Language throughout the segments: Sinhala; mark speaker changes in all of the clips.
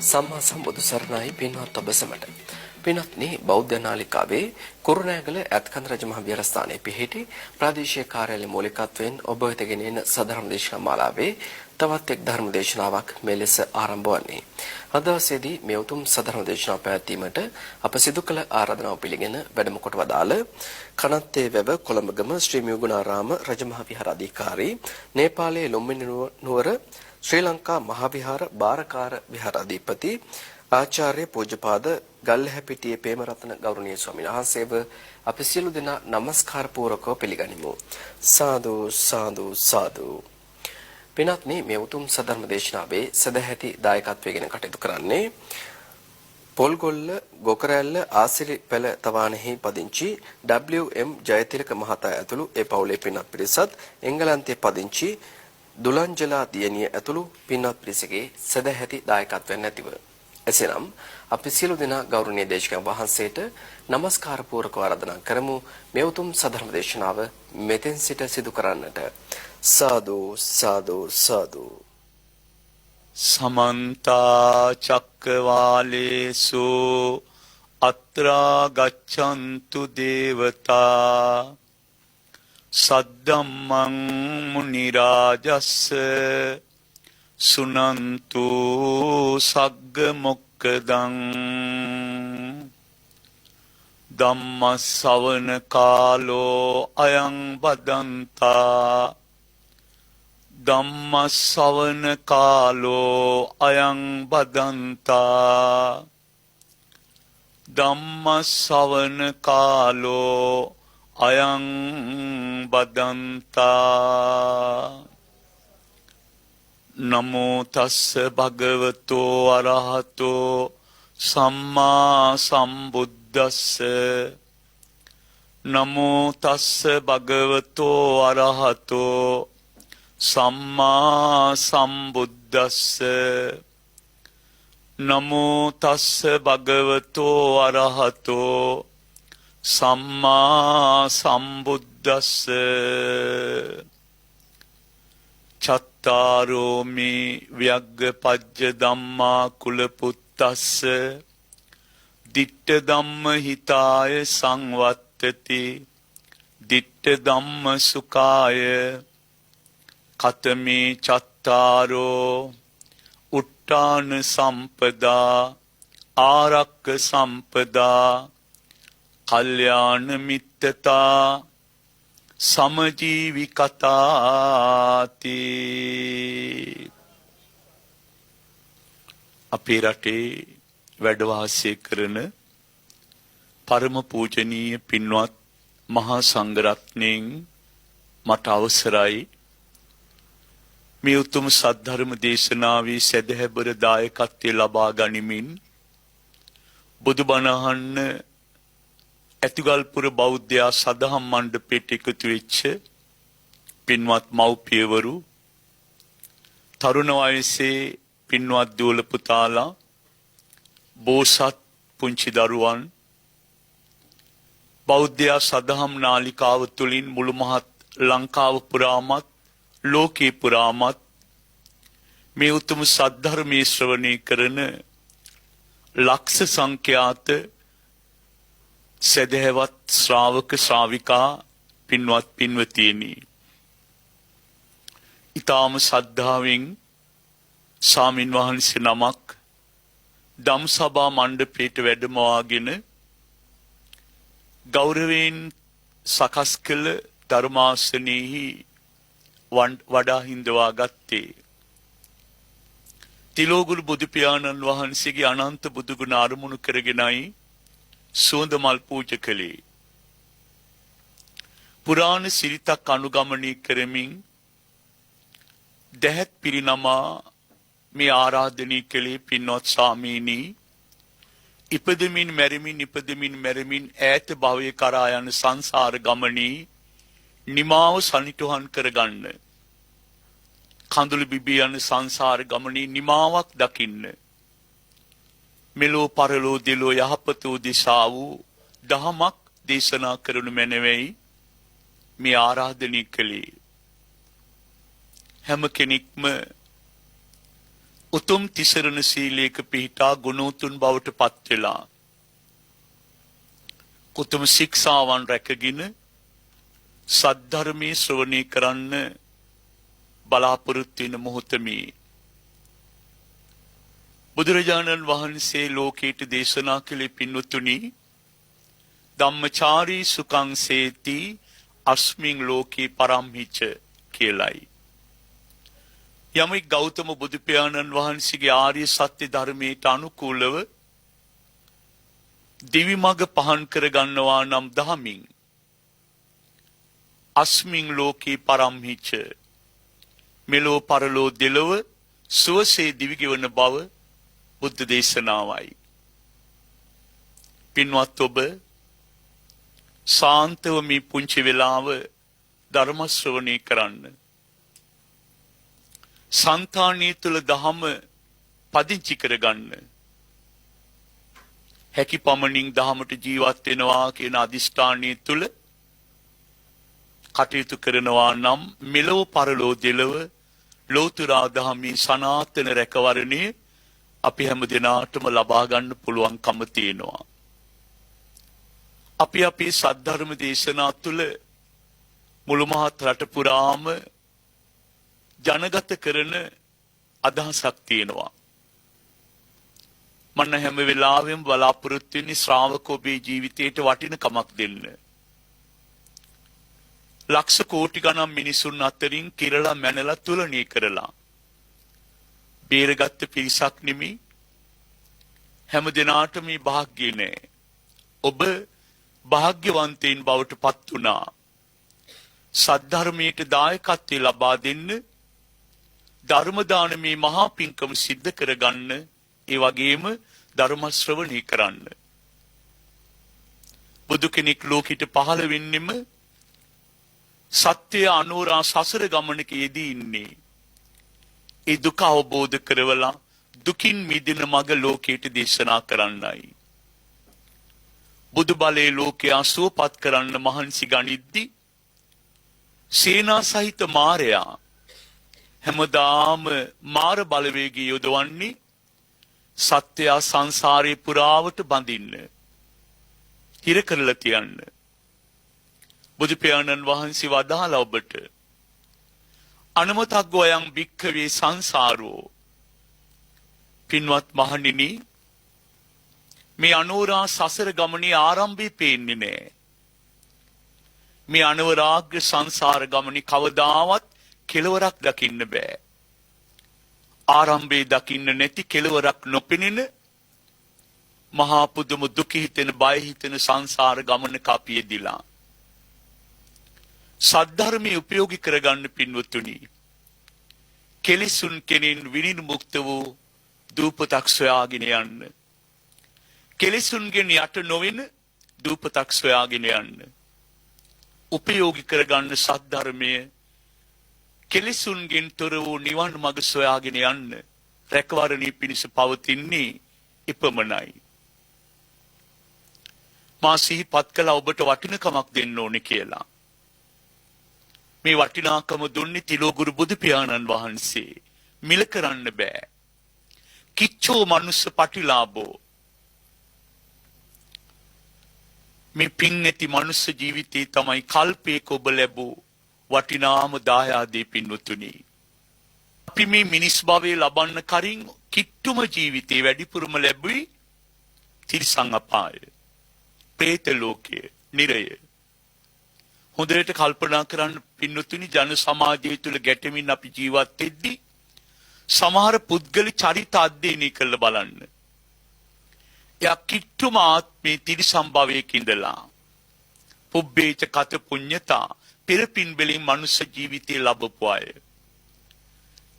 Speaker 1: සම්මා සම්බුදු සරණයි පින්වත් ඔබ සැමට. පින්වත්නි බෞද්ධ නාලිකාවේ කුරුණෑගල ඇත්කන්ද රජ මහ විහාරස්ථානයේ පිහිටි ප්‍රාදේශීය කාර්යාලය මූලිකත්වයෙන් ඔබ වෙත ගෙනෙන සදහම් දේශනා මාලාවේ තවත් එක් ධර්ම දේශනාවක් මෙලෙස ආරම්භ වන්නේ. අද දවසේදී මේ උතුම් සදහම් දේශනාව පැවැත්වීමට අප සිදු කළ ආරාධනාව පිළිගෙන වැඩම කොට වදාළ කනත්තේ වැව කොළඹගම ශ්‍රී මියුගුණාරාම රජමහා විහාරාධිකාරී නේපාලයේ ලුම්බිනි නුවර ශ්‍රී ලංකා මහාවිහාර බාරකාර විහාරාධිපති ආචාර්ය පූජ්‍යපාද ගල්හැපිටියේ ප්‍රේමරත්න ගෞරවනීය ස්වාමීන් වහන්සේව අපි සියලු දෙනා নমස්කාර පූර්වකව පිළිගනිමු. සාදු සාදු සාදු. පින්වත්නි මේ උතුම් සදර්ම දේශනාවේ සදැහැති දායකත්වයෙන් කටයුතු කරන්නේ පොල්ගොල්ල ගොකරැල්ල ආසිරි පෙළ තවානෙහි පදිංචි WM ජයතිලක මහතා ඇතුළු ඒ පවුලේ පින්වත් පිරිසත් එංගලන්තයේ පදිංචි දුලංජලා දියණිය ඇතුළු පින්වත් පිරිසගේ සදැහැති දායකත්වයෙන් නැතිව එසේනම් අපි සියලු දෙනා ගෞරවනීය දේශකයන් වහන්සේට নমස්කාර පූර්වක ආරාධනා කරමු මේ උතුම් සදර්ම දේශනාව මෙතෙන් සිට සිදු කරන්නට. සාදු සාදු සාදු.
Speaker 2: සමන්ත චක්කවාලේසු අත්‍රා ගච්ඡන්තු දේවතා සද්දම්මං මුනි රාජස්ස සුනන්තු සග්ග මොක්කදං ධම්ම ශ්‍රවණ කාලෝ අයං බදන්තා ධම්ම ශ්‍රවණ කාලෝ අයං බදන්තා ධම්ම ශ්‍රවණ කාලෝ අයං බදන්තා. නමෝ තස්ස භගවතෝ අරහතෝ සම්මා සම්බුද්දස්ස. නමෝ තස්ස භගවතෝ අරහතෝ සම්මා සම්බුද්දස්ස. නමෝ තස්ස භගවතෝ අරහතෝ සම්මා සම්බුද්දස්ස. චත්තාරෝමි ව්‍යග්ගපජ්ජ ධම්මා කුල පුත්තස්ස දිට්ඨ ධම්ම හිතාය සංවත්තති දිට්ඨ ධම්ම සුඛාය කතමේ චත්තාරෝ උට්ඨාන සම්පදා ආරක්ක සම්පදා කල්යාණ මිත්තතා සමජීවිකතාති. අපේ රටේ වැඩ වාසය කරන පරම පූජනීය පින්වත් මහා සංඝරත්නයන් මට අවසරයි මේ උතුම් සද්ධර්ම දේශනාවේ සදහැබර දායකත්වය ලබා ගනිමින් බුදුබණ අහන්න ඇතුගල්පුර බෞද්ධ සදහම් මණ්ඩපයට එකතු වෙච්ච පින්වත් මව්පියවරු, තරුණ වයසේ පින්වත් දුවල පුතාලා, බෝසත් පුංචි දරුවන්, බෞද්ධ සදහම් නාලිකාව තුළින් මුළු මහත් ලංකාව පුරාමත් ලෝකේ පුරාමත් මේ උතුම් සද්ධර්මයේ ශ්‍රවණය කරන ලක්ෂ සංඛ්‍යාත සදහැවත් ශ්‍රාවක ශ්‍රාවිකා පින්වත් පින්වතියනි, ඊටාම ශ්‍රද්ධාවෙන් ස්වාමින් වහන්සේ නමක් ධම්සභා මණ්ඩපයට වැඩමවාගෙන ගෞරවයෙන් සකස් කළ ධර්මාසනෙහි වඩා හිඳවා ගත්තේ. තිලෝගුරු බුදු පියාණන් වහන්සේගේ අනන්ත බුදු ගුණ අරමුණු කරගෙනයි සුවඳ මල් පූජ කළේ. පුරාණ සිරිතක් අනුගමනය කරමින් දැහැත් පිරිනමා මේ ආරාධනය කළේ පින්වත් ස්වාමීනි, ඉපදමින් මැරමින් ඈත භවයේ කරා යන සංසාර ගමනේ නිමාව සනිටුහන් කරගන්න, කඳුළු බිබී යන සංසාර ගමනේ නිමාවක් දකින්න, මෙලෝ පරලෝ දෙලෝ යහපත උදෙසා වූ දහමක් දේශනා කරනු මැනවෙයි මේ ආරාධනය කළේ. හැම කෙනෙක්ම උතුම් තිසරණ සීලයක පිහිටා ගුණෝතුන් බවට පත් වෙලා උතුම් ශික්ෂාවන් රැකගෙන සද්ධර්මයේ ශ්‍රවණය කරන්න බලාපොරොත්තු වෙන මොහොතේ බුදුරජාණන් වහන්සේ ලෝකයට දේශනා කළේ පින්වතුනි ධම්මචාරී සුඛං සේති අස්මින් ලෝකේ පරම්හිච කියලයි. යමෙක් ගෞතම බුදු පියාණන් වහන්සේගේ ආර්ය සත්‍ය ධර්මයට අනුකූලව දිවි මඟ පහන් කර ගන්නවා නම් දහමින් අස්මින් ලෝකේ පරම්හිච මෙලෝ පරලෝ දෙලොව සුවසේ දිවි ගෙවන බව බුද්ධ දේශනාවයි. පින්වත් ඔබ සාන්තව මේ පුංචි වෙලාව ධර්ම ශ්‍රවණය කරන්න. සංතානිය තුල දහම පදිංචි කරගන්න. හැකි පමණින් දහමට ජීවත් වෙනවා කියන අදිෂ්ඨානය තුල කටයුතු කරනවා නම් මෙලොව පරලෝ දෙලොව ලෝතුරා දහමේ සනාතන රැකවරණය අපි හැම දිනාටම ලබා ගන්න පුළුවන්කම තියෙනවා. අපි අපේ සද්ධර්ම දේශනා තුළ මුළු මහත් රට පුරාම ජනගත කරන අදහසක් තියෙනවා. මම හැම වෙලාවෙම බලාපොරොත්තු වෙන්නේ ශ්‍රාවක ඔබේ ජීවිතයට වටිනකමක් දෙන්න. ලක්ෂ කෝටි ගණන් මිනිසුන් අතරින් කිරලා මැනලා තුලණය කරලා බේරගත්ත පිරිසක් නෙමෙයි හැම දිනාටම මේ වාග්ය නෑ. ඔබ වාග්යවන්තයින් බවට පත් වුණා. සද්ධර්මයට දායකත්වය ලබා දෙන්න ධර්ම දානමේ මහා පිංකම සිද්ධ කරගන්න ඒ වගේම ධර්ම ශ්‍රවණය කරන්න. බුදු කෙනෙක් ලෝකෙට පහළ වෙන්නෙම සත්‍ය අනුරා සසර ගමනක යෙදී ඉන්නේ. ඒ දුක අවබෝධ කරවලා දුකින් මිදෙන මඟ ලෝකයට දේශනා කරන්නයි. බුදු බලේ ලෝකයා සුවපත් කරන්න මහන්සි ගනිද්දී සේනා සහිත මාරයා හැමදාම මාර බලවේගය යොදවන්නේ සත්‍ය සංසාරේ පුරාවට බඳින්න, හිර කරලා තියන්න. බුදු පියාණන් වහන්සේ වදාළා ඔබට අනමතග්ගෝයන් භික්ඛවේ සංසාරෝ. පින්වත් මහණෙනි, මේ අනෝරා සසර ගමනේ ආරම්භය පේන්නේ නැහැ. මේ අනවරාග්‍ර සංසාර ගමනේ කවදාවත් කෙලවරක් දකින්න බෑ. ආරම්භය දකින්න නැති කෙලවරක් නොපෙනෙන මහා පුදුම දුක හිතෙන බය හිතෙන සංසාර ගමනක අපි යෙදිලා. සද්ධර්මයේ උපයෝගී කරගන්න පින්වතුනි, කෙලිසුන් කෙනින් විනිර්මුක්ත වූ දූපතක් සොයාගෙන යන්න. කෙලිසුන්ගෙන් යට නොවන දූපතක් සොයාගෙන යන්න. උපයෝගී කරගන්න සද්ධර්මය කෙලිසුන්ගෙන් තොර වූ නිවන් මඟ සොයාගෙන යන්න රැකවරණී පිණිස පවතින්නේ ඉපමණයි. මා සිහිපත් කළා ඔබට වටිනකමක් දෙන්න ඕනේ කියලා. මේ වටිනාකම දුන්නේ තිලෝගුරු බුදු පියාණන් වහන්සේ. මිල කරන්න බෑ. කිච්චෝ මනුස්ස පටිලාභෝ. මේ පින් නැති මනුස්ස ජීවිතේ තමයි කල්පයක ඔබ ලැබූ වටිනාම දායාදේ පින්වතුනි. අපි මේ මිනිස් භවයේ ලබන්න කරින් කිට්ටුම ජීවිතේ වැඩිපුරම ලැබුවේ තිරිසන් අපාය, പ്രേත ලෝකය, නිරය. හොඳට කල්පනා කරන්න පින්වතුනි, ජන සමාජය තුළ ගැටෙමින් අපි ජීවත් වෙද්දී සමහර පුද්ගල චරිත අධ්‍යයනය කරලා බලන්න. එයා කිට්ටුම ආත්මේ තිරිසන් භවයක ඉඳලා පුබ්බේච කත පුඤ්ඤතා පෙර පින් වලින් මනුෂ්‍ය ජීවිතය ලැබපු අය.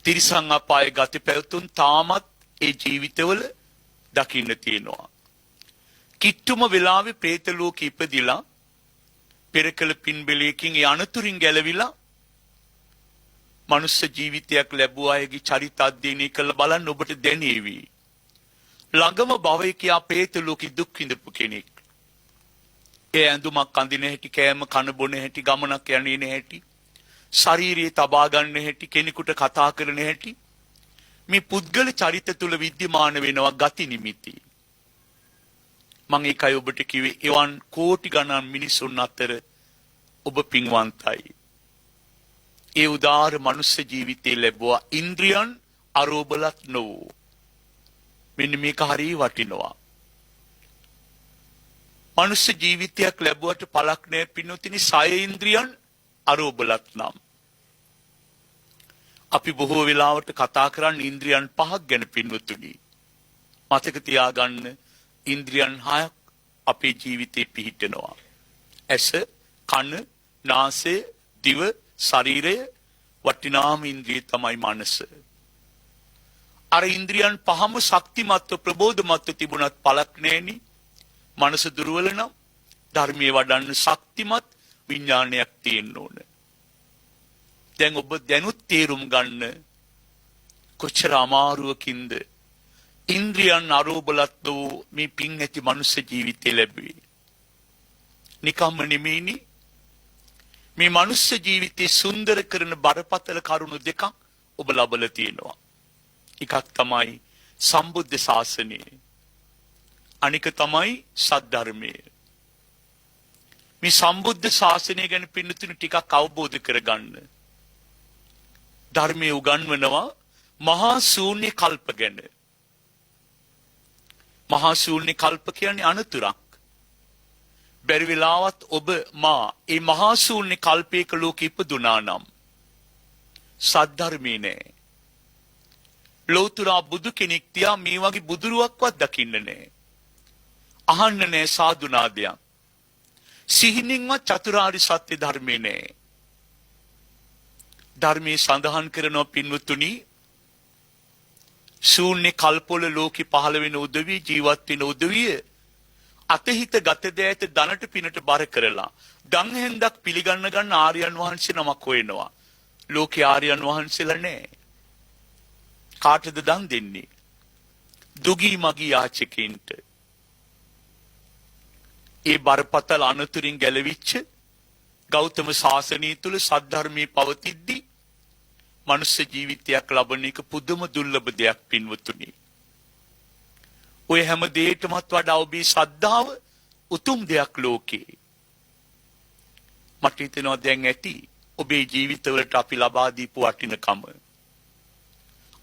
Speaker 2: තිරිසන් අපාය ගත පැවතුම් තාමත් ඒ ජීවිතවල දකින්න තියෙනවා. කිට්ටුම වෙලාවේ പ്രേත ලෝකෙ ඉපදිලා පෙර කළ පින් වලකින් ඒ අනතුරින් ගැලවිලා මනුෂ්‍ය ජීවිතයක් ලැබුව අයගේ චරිත අධ්‍යයනය කරලා බලන්න ඔබට දැනේවි. ළඟම භවයක යා പ്രേත ලෝකෙ දුක් විඳපු කෙනෙක්. ඒ ඇඳුමක් අඳින හැටි, කෑම කන බොන හැටි, ගමනක් යන්නේ නැහැටි, ශාරීරිය තබා ගන්න හැටි, කෙනෙකුට කතා කරන හැටි, මේ පුද්ගල චරිත තුල විද්‍යමාන වෙනවා ගති නිමිති. මම ඒකයි ඔබට කිව්වේ එවන් කෝටි ගණන් මිනිසුන් අතර ඔබ පින්වන්තයි. ඒ උදාාර මනුෂ්‍ය ජීවිතේ ලැබුවා ඉන්ද්‍රියන් අරෝබලත් නොවූ. මෙන්න මේක හරිය වටිනවා. මනුෂ්‍ය ජීවිතයක් ලැබුවට පළක් නැහැ පින්වතුනි සය ඉන්ද්‍රියන් අරෝබලත් නම්. අපි බොහෝ වෙලාවට කතා කරන්නේ ඉන්ද්‍රියන් පහක් ගැන පින්වතුනි. මතක තියාගන්න ඉන්ද්‍රියන් හයක් අපේ ජීවිතේ පිහිටනවා. ඇස, කන, නාසය, දිව, ශරීරය වටිනාම ඉන්ද්‍රිය තමයි මනස. අර ඉන්ද්‍රියන් පහම ශක්තිමත්ව ප්‍රබෝධමත්ව තිබුණත් පළක් නැහෙනි. මනස දුර්වල නම් ධර්මයේ වඩන්න ශක්තිමත් විඥානයක් තියෙන්න ඕන. දැන් ඔබ දැනුත් තේරුම් ගන්න කොච්චර අමාරුවකින්ද ඉන්ද්‍රියන් අරෝබලත් වූ මේ පින් ඇති මනුෂ්‍ය ජීවිතය ලැබුවේ. නිකම්ම නෙමෙයිනි. මේ මනුෂ්‍ය ජීවිතේ සුන්දර කරන බරපතල කරුණු දෙකක් ඔබ ලබලා තියෙනවා. එකක් තමයි සම්බුද්ධ ශාසනය. අනික තමයි සද්ධර්මය. මේ සම්බුද්ධ ශාසනය ගැන පින්නතුණු ටිකක් අවබෝධ කරගන්න. ධර්මයේ උගන්වනවා මහා ශූන්‍ය කල්ප ගැන. මහා ශූන්‍ය කල්ප කියන්නේ අනතුරක්. බැරි වෙලාවත් ඔබ මා මේ මහා ශූන්‍ය කල්පයක ලෝකෙ ඉපදුනා නම් සද්ධර්මේ නෑ. ලෝතුරා බුදු කෙනෙක් තියා මේ වගේ බුදුරුවක්වත් දකින්න නෑ. අහන්න නෑ සාදුනාදයක්. සිහිනින්වත් චතුරාර්ය සත්‍ය ධර්මේ නෑ. ධර්මයේ සඳහන් කරනවා පින්වතුනි ශූන්‍ය කල්පවල ලෝකෙ පහළ වෙන උදවිය ජීවත් වෙන උදවිය අතහිත ගත දෑත ධනට පිනට බර කරලා දන් හැන්දක් පිළිගන්න ගන්න ආර්යයන් වහන්සේ නමක් හොයනවා. ලෝකේ ආර්යයන් වහන්සේලා නෑ. කාටද දන් දෙන්නේ? දුගී මගී යාචකයින්ට. ඒ බරපතල අනතුරින් ගැලවිච්ච ගෞතම ශාසනය තුල සද්ධර්මයේ පවතිද්දී මනුෂ්‍ය ජීවිතයක් ලබන එක පුදුම දුර්ලභ දෙයක් පින්වතුනි. ඔය හැම දෙයකටමත් වඩා ඔබේ ශ්‍රද්ධාව උතුම් දෙයක් ලෝකේ. මට හිතෙනවා දැන් ඇති ඔබේ ජීවිතවලට අපි ලබා දීපු වටිනකම.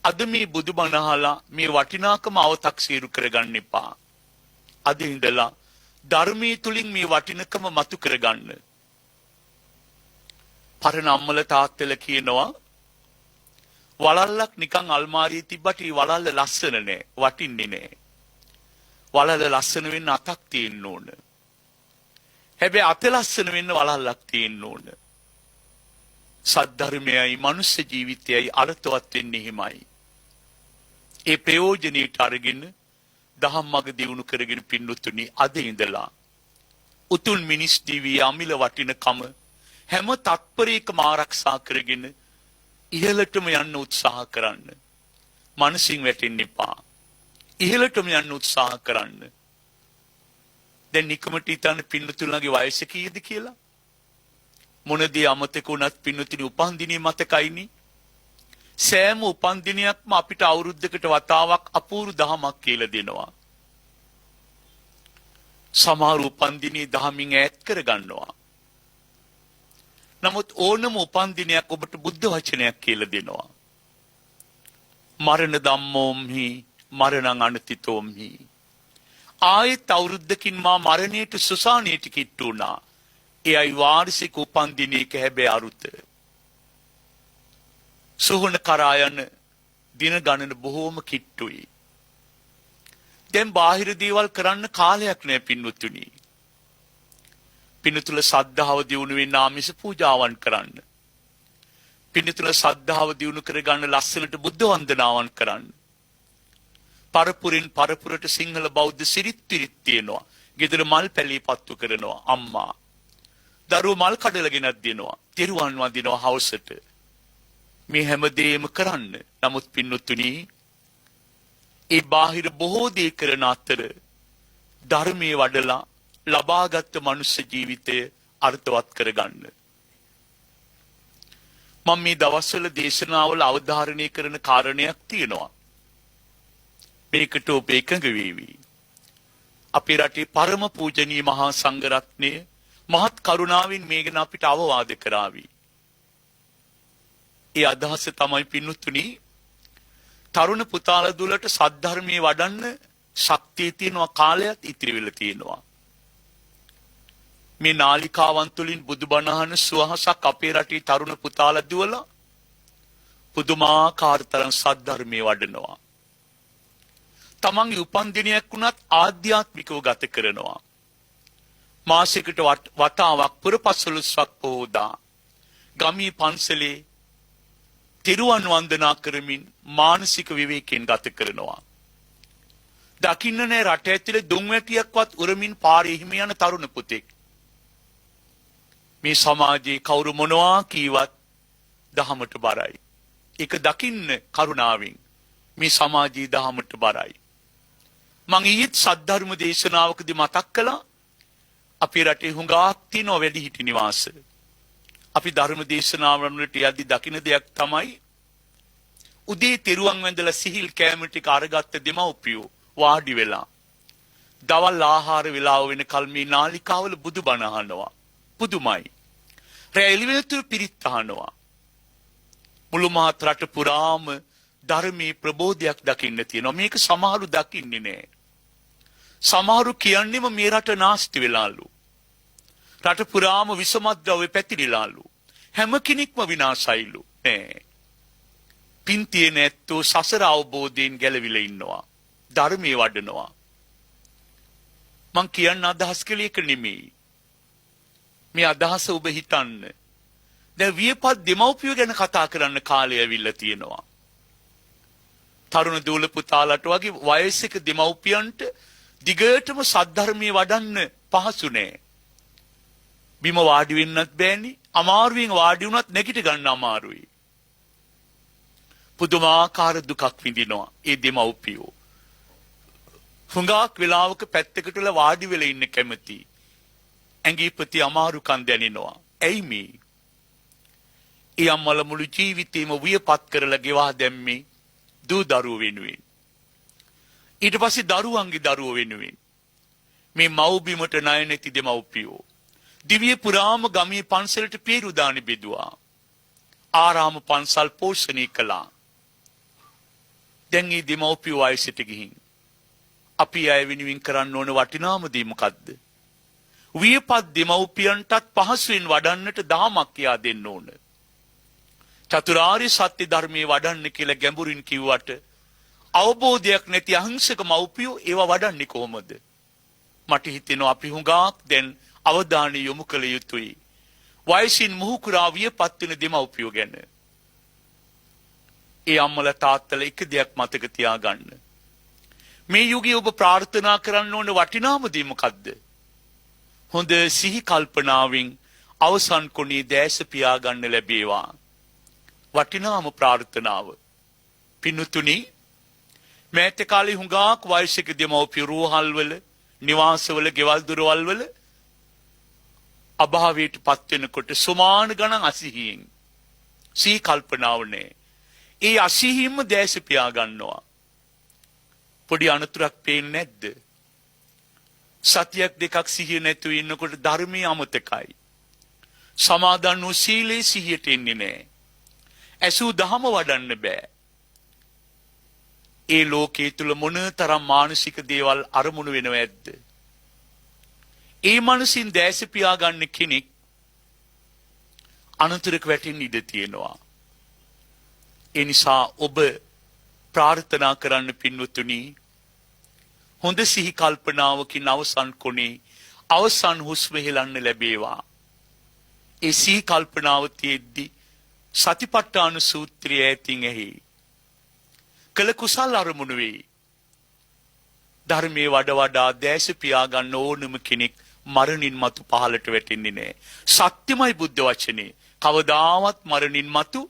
Speaker 2: අද මේ බුදුබණ අහලා මේ වටිනාකම අව탁සීරු කරගන්න එපා. අද ඉඳලා ධර්මයේ තුලින් මේ වටිනකම මතු කරගන්න. පරණ අම්මල තාත්තල කියනවා වලල්ලක් නිකන් අල්මාරියේ තිබ්බට ඒ වලල්ල ලස්සන නෑ, වටින්නේ නෑ. වලල්ල ලස්සන වෙන්න අතක් තියෙන්න ඕන. හැබැයි අත ලස්සන වෙන්න වලල්ලක් තියෙන්න ඕන. සද්ධර්මයයි මනුෂ්‍ය ජීවිතයයි අර්ථවත් වෙන්නේ හිමයි. ඒ ප්‍රයෝජනෙට අරගෙන දහම්මග දියුණු කරගෙන පින්නතුනි අද ඉඳලා උතුම් මිනිස් දිවිය අමිල වටිනකම හැම තත්පරයකම ආරක්ෂා කරගෙන ඉහළටම යන්න උත්සාහ කරන්න. මනසින් වැටෙන්න එපා. ඉහළටම යන්න උත්සාහ කරන්න. දැන් නිකමට හිතන්න පින්නතුලගේ වයස කීයද කියලා? මොනදී අමතක වුණත් පින්නතුනි උපන් දිනේ මතකයිනි. සෑම උපන් දිනයක්ම අපිට අවුරුද්දකට වතාවක් අපූර්ව දහමක් කියලා දෙනවා. සමහර උපන් දිනේ දහමින් ඈත් කරගන්නවා. නමුත් ඕනම උපන් දිනයක් ඔබට බුද්ධ වචනයක් කියලා දෙනවා. මරණ ධම්මෝම්හි මරණං අනතිතෝම්හි. ආයෙත් අවුරුද්දකින් මා මරණයට සුසානයට කිට්ටු වුණා. එයයි වාර්ෂික උපන් දිනයක හැබැයි අරුත. සෝහන කරා යන දින ගණන බොහෝම කිට්ටුයි. දැන් බාහිර දේවල් කරන්න කාලයක් නෑ පින්වතුනි. පින්නතුල සද්ධාව දියුණු වෙන්න ආමිස පූජාවන් කරන්න. පින්නතුල සද්ධාව දියුණු කරගන්න ලස්සනට බුද්ධ වන්දනාවන් කරන්න. පරපුරින් පරපුරට සිංහල බෞද්ධ සිරිත් පිරිත් තියෙනවා. ගෙදර මල් පැලී පත්තු කරනවා අම්මා. දරුවෝ මල් කඩලගෙනත් දෙනවා. තෙරුවන් වඳිනවා හවසට. මේ හැමදේම කරන්න. නමුත් පින්නතුනි ඒ බාහිර බොහෝ දේ කරන අතර ධර්මයේ වඩලා ලබාගත් මනුෂ්‍ය ජීවිතය අර්ථවත් කරගන්න. මම මේ දවස්වල දේශනාවල අවධාරණය කරන කාරණයක් තියෙනවා. මේකට ඔබ එකඟ වේවි. අපේ රටේ පරම පූජනීය මහා සංඝරත්නය මහත් කරුණාවෙන් මේ ගැන අපිට අවවාද කරાવી. ඒ අදහස තමයි පින්තුනි තරුණ පුතාලා දුලට සද්ධර්මයේ වඩන්න ශක්තිය තියෙනවා කාලයක් ඉතිරි වෙලා තියෙනවා. මේ නාලිකාවන් තුලින් බුදුබණ අහන සුවහසක් අපේ රටේ තරුණ පුතාලා දුවලා පුදුමාකාර තරම් සද්ධර්මයේ වඩනවා. තමන්ගේ උපන්දිනයක් වුණත් ආධ්‍යාත්මිකව ගත කරනවා. මාසයකට වතාවක් පුරපසළොස්වක් පොහොදා ගමී පන්සලේ තිරුවන් වන්දනා කරමින් මානසික විවේකයෙන් ගත කරනවා. දකින්න නෑ රට ඇතුලේ දුම් වැටියක්වත් උරමින් පාරේ හිම යන තරුණ පුතෙක්. මේ සමාජයේ කවුරු මොනවා කීවත් දහමට බරයි. ඒක දකින්න කරුණාවෙන් මේ සමාජයේ දහමට බරයි. මං ඊයේත් සද්ධර්ම දේශනාවකදී මතක් කළා අපේ රටේ හුඟක් තියෙනවා වැඩිහිටි නිවාස. අපි ධර්ම දේශනාවන් වලට යද්දී දකින්න දෙයක් තමයි උදේ තිරුවන් වැඳලා සිහිල් කෑම ටික අරගත්ත දෙමව්පියෝ වාඩි වෙලා දවල් ආහාර වේලාව වෙනකල් මේ නාලිකාවල බුදුබණ අහනවා. පුදුමයි. රැ එළිවෙනතුරු පිරිත් අහනවා. මුළු මහත් රට පුරාම ධර්මයේ ප්‍රබෝධයක් දකින්න තියෙනවා. මේක සමහරු දකින්නේ නෑ. සමහරු කියන්නේම මේ රට නාස්ති වෙලාලු. රට පුරාම විසමත් ද්‍රව්‍ය පැතිරිලාලු. හැම කෙනෙක්ම විනාශයිලු. නෑ. පින් තියෙන ඇත්තෝ සසර අවබෝධයෙන් ගැලවිලා ඉන්නවා. ධර්මයේ වඩනවා. මං කියන්න අදහස් කළේ ඒක නෙමෙයි. මේ අදහස ඔබ හිතන්න. දැන් වියපත් දෙමව්පියෝ ගැන කතා කරන්න කාලය ඇවිල්ලා තියෙනවා. තරුණ දූල පුතාලට වගේ වයසක දෙමව්පියන්ට දිගටම සද්ධර්මයේ වඩන්න පහසු නෑ. බිම වාඩි වෙන්නත් බෑනි. අමාරුවෙන් වාඩි වුණත් නැගිට ගන්න අමාරුයි. පුදුමාකාර දුකක් විඳිනවා ඒ දෙමව්පියෝ. හුඟක් වෙලාවක පැත්තකටලා වාඩි වෙලා ඉන්න කැමති. ඇඟේ ප්‍රති අමාරුකම් දැනෙනවා. ඇයි මේ? ඒ අම්මලා මුළු ජීවිතේම වියපත් කරලා ගෙවා දැම්මේ දූ දරුවෝ වෙනුවෙන්. ඊට පස්සේ දරුවන්ගේ දරුවෝ වෙනුවෙන්. මේ මව්බිමට ණය නැති දෙමව්පියෝ දිව්‍ය පුරාම ගමේ පන්සලට පේරුදානි බෙදුවා. ආරාම පන්සල් පෝෂණය කළා. දැන් මේ දෙමව්පියෝ වයසට ගිහින් අපි අය වෙනුවෙන් කරන්න ඕන වටිනාම දේ මොකද්ද? වියපත් දෙමව්පියන්ටත් පහසුවෙන් වඩන්නට දහමක් කියා දෙන්න ඕන. චතුරාර්ය සත්‍ය ධර්මයේ වඩන්න කියලා ගැඹුරින් කිව්වට අවබෝධයක් නැති අහිංසක මව්පියෝ ඒවා වඩන්නේ කොහොමද? මට හිතෙනවා අපි හුඟක් දැන් අවධානය යොමු කළ යුතුයි. වයසින් මුහුකුරා වියපත් වෙන දෙමව්පියෝ ගැන. ඒ අම්මලා තාත්තලා එක දෙයක් මතක තියාගන්න. මේ යුගයේ ඔබ ප්‍රාර්ථනා කරන්න ඕන වටිනාම දේ මොකද්ද? හොඳ සිහි කල්පනාවෙන් අවසන් කොනේ දැස පියාගන්න ලැබේවා. වටිනාම ප්‍රාර්ථනාව. පින්තුනි මෑත කාලේ හුඟක් වයසක දෙමව්පියෝ රෝහල් වල, නිවාසවල, ගෙවල් දොරවල් වල අභාවයට පත් වෙනකොට සමාන ගණන් අසිහියෙන් සිහි කල්පනාව නැහැ. ඒ අසිහියෙන්ම දැස පියා ගන්නවා. පොඩි අනතුරක් පේන්නේ නැද්ද? සතියක් දෙකක් සිහිය නැතුව ඉන්නකොට ධර්මයේ අමතකයි. සමාදන් වූ සීලේ සිහියට එන්නේ නැහැ. ඇසූ දහම වඩන්න බෑ. ඒ ලෝකයේ තුල මොනතරම් මානසික දේවල් අරමුණු වෙනව ඇද්ද? ඒ මනසින් දැස පියාගන්න කෙනෙක් අනතුරක වැටෙන්න ඉඩ තියෙනවා. ඒ නිසා ඔබ ප්‍රාර්ථනා කරන්න පින්වතුනි, හොඳ සිහි කල්පනාවකින් අවසන් කොනේ අවසන් හුස්ම හෙලන්න ලැබේවා. ඒ සිහි කල්පනාව තියෙද්දි සතිපට්ඨාන සූත්‍රය ඇතින් ඇහි කළ කුසල් අරමුණු වෙයි. ධර්මයේ වඩා දැස පියාගන්න ඕනම කෙනෙක් මරණින් මතු පහලට වැටෙන්නේ නැහැ. සත්‍යමයි බුද්ධ වචනේ. කවදාවත් මරණින් මතු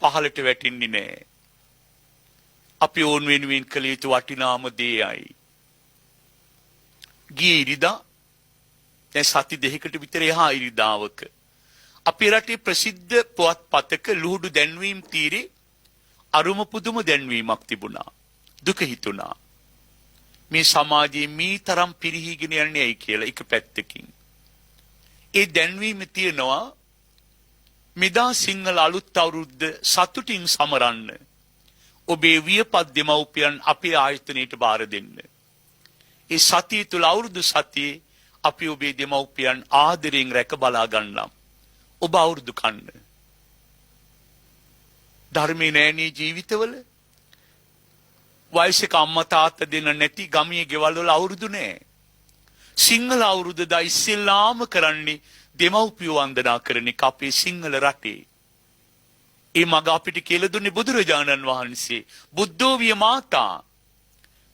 Speaker 2: පහලට වැටෙන්නේ නැහැ. අපි ඕන් වෙනුවෙන් කළ යුතු වටිනාම දේයයි. ගියේ ඉරිදා දැන් සති දෙකකට විතර එහා ඉරිදාවක අපේ රටේ ප්‍රසිද්ධ පුවත්පතක ලුහුඩු දැන්වීම් තීරේ අරුම පුදුම දැන්වීමක් තිබුණා. දුක හිතුණා. මේ සමාජයේ මේ තරම් පිරිහීගෙන යන්නේ ඇයි කියලා එක පැත්තකින්. ඒ දැන්වීම තියෙනවා මෙදා සිංහල අලුත් අවුරුද්ද සතුටින් සමරන්න ඔබේ වියපත් දෙමව්පියන් අපේ ආයතනයට බාර දෙන්න. ඒ සතිය තුල අවුරුදු සතියේ අපි ඔබේ දෙමව්පියන් ආදරයෙන් රැක බලා ගන්නම්. ඔබ අවුරුදු කන්න. ධර්මයේ නෑනේ ජීවිතවල වයසක අම්මා තාත්තා දෙන්න නැති ගමේ ගෙවල් වල අවුරුදු නෑ. සිංහල අවුරුද්ද දා ඉස්සෙල්ලාම කරන්නේ දෙමව්පියෝ වන්දනා කරන එක අපේ සිංහල රටේ. ඒ මග අපිට කියලා දුන්නේ බුදුරජාණන් වහන්සේ. බුද්ධෝ විය මාතා.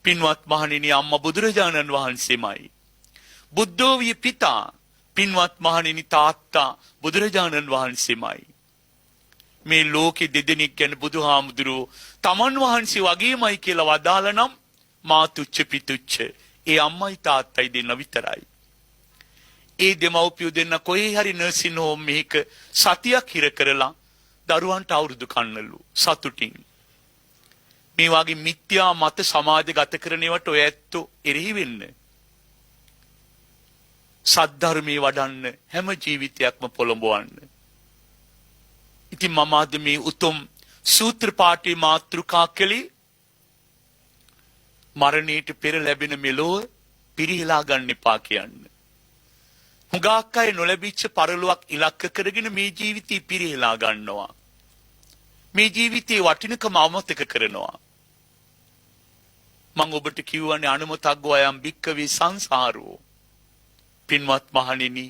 Speaker 2: පින්වත් මහණෙනි අම්මා බුදුරජාණන් වහන්සේමයි. බුද්ධෝ විය පිතා. පින්වත් මහණෙනි තාත්තා බුදුරජාණන් වහන්සේමයි. මේ ලෝකෙ දෙදෙනෙක් ගැන බුදුහාමුදුරුවෝ තමන් වහන්සේ වගේමයි කියලා වදාළ නම් මා තුච්ච පිතුච්ච. ඒ අම්මයි තාත්තයි දෙන්න විතරයි. ඒ දෙමව්පියෝ දෙන්න කොහේ හරි නර්සින් හෝම් එකක සතියක් හිර කරලා දරුවන්ට අවුරුදු කන්නලු සතුටින්. මේ වගේ මිත්‍යා මත සමාජ ගත කරන ඒවට ඔය ඇත්තෝ එරෙහි වෙන්න. සද්ධර්මයේ වඩන්න හැම ජීවිතයක්ම පොළඹවන්න. ඉතින් මම අද මේ උතුම් සූත්‍ර පාඨයේ මාතෘකා කළේ මරණයට පෙර ලැබෙන මෙලොව පිරිහිලා ගන්න එපා කියන්න. හුඟක් අය නොලැබිච්ච පරලොවක් ඉලක්ක කරගෙන මේ ජීවිතේ පිරිහිලා ගන්නවා. මේ ජීවිතේ වටිනකම අමතක කරනවා. මම ඔබට කියවන්නේ අනුමතග්ගෝ අයම් භික්කවේ සංසාරෝ. පින්වත් මහණෙනි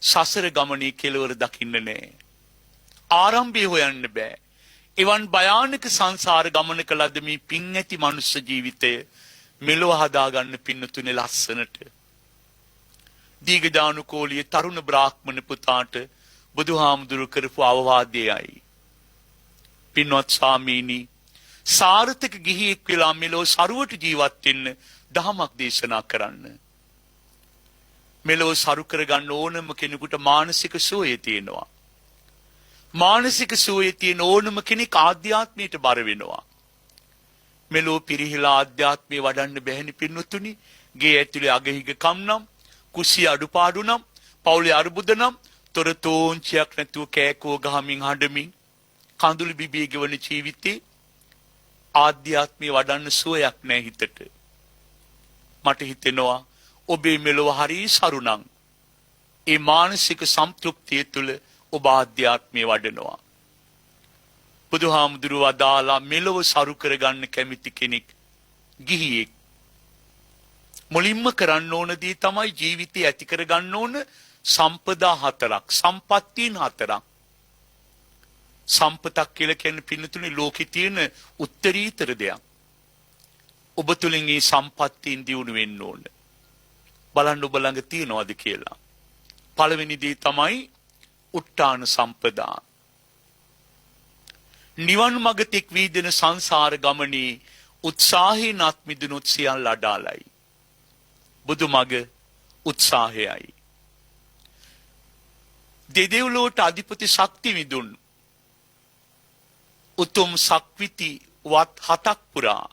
Speaker 2: සසර ගමනේ කෙලවර දකින්න නෑ. ආරම්භය හොයන්න බෑ. එවන් භයානක සංසාර ගමනක ලද මේ පින් ඇති මනුස්ස ජීවිතය මෙලොව හදාගන්න පින්නතුනේ ලස්සනට. දීඝදානුකෝලිය තරුණ බ්‍රාහ්මණ පුතාට බුදුහාමුදුරු කරපු අවවාදයයි. පින්වත් ස්වාමීනි සාර්ථක ගිහියෙක් වෙලා මෙලොව සරුවට ජීවත් වෙන්න දහමක් දේශනා කරන්න. මෙලොව සරු කරගන්න ඕනම කෙනෙකුට මානසික සුවය තියෙනවා. මානසික සුවය තියෙන ඕනම කෙනෙක් ආධ්‍යාත්මයට බර වෙනවා. මෙලොව පිරිහිලා ආධ්‍යාත්මය වඩන්න බැහැනි පින්වතුනි. ගේ ඇතුලේ අගහිග කම්නම් කුසිය අඩුපාඩු නම් පවුලේ අරුබුද නම් තොරතෝංචියක් නැතුව කෑකෝ ගහමින් හඬමින් කඳුළු බිබී ගෙවන ජීවිතේ ආධ්‍යාත්මය වඩන්න සුවයක් නැහැ හිතට. මට හිතෙනවා ඔබේ මෙලොව හරි සරුණං ඒ මානසික සම්තෘප්තිය තුළ ඔබ ආධ්‍යාත්මය වඩනවා. බුදුහාමුදුරුවෝ අදාලා මෙලොව සරු කරගන්න කැමති කෙනෙක් ගිහියෙක්. මුලින්ම කරන්න ඕන දේ තමයි ජීවිතය ඇති කරගන්න ඕන සම්පදා හතරක්, සම්පත්තීන් හතරක්. සම්පතක් කියලා කියන්නේ පින්නතුනේ ලෝකේ තියෙන උත්තරීතර දෙයක්. ඔබ තුලින් මේ සම්පත්තීන් දියුණු වෙන්න ඕන. බලන්න ඔබ ළඟ තියනවද කියලා. පළවෙනි දේ තමයි උට්ටාන සම්පදා. නිවන් මඟ තෙක් වීදෙන සංසාර ගමනේ උත්සාහයෙන් අත් මිදුනොත් සියල්ල අඩාලයි. බුදු මඟ උත්සාහයයි. දෙදෙව්ලොවට අධිපති ශක්ති විදුන් උතුම් සක්විති වත් 7ක් පුරා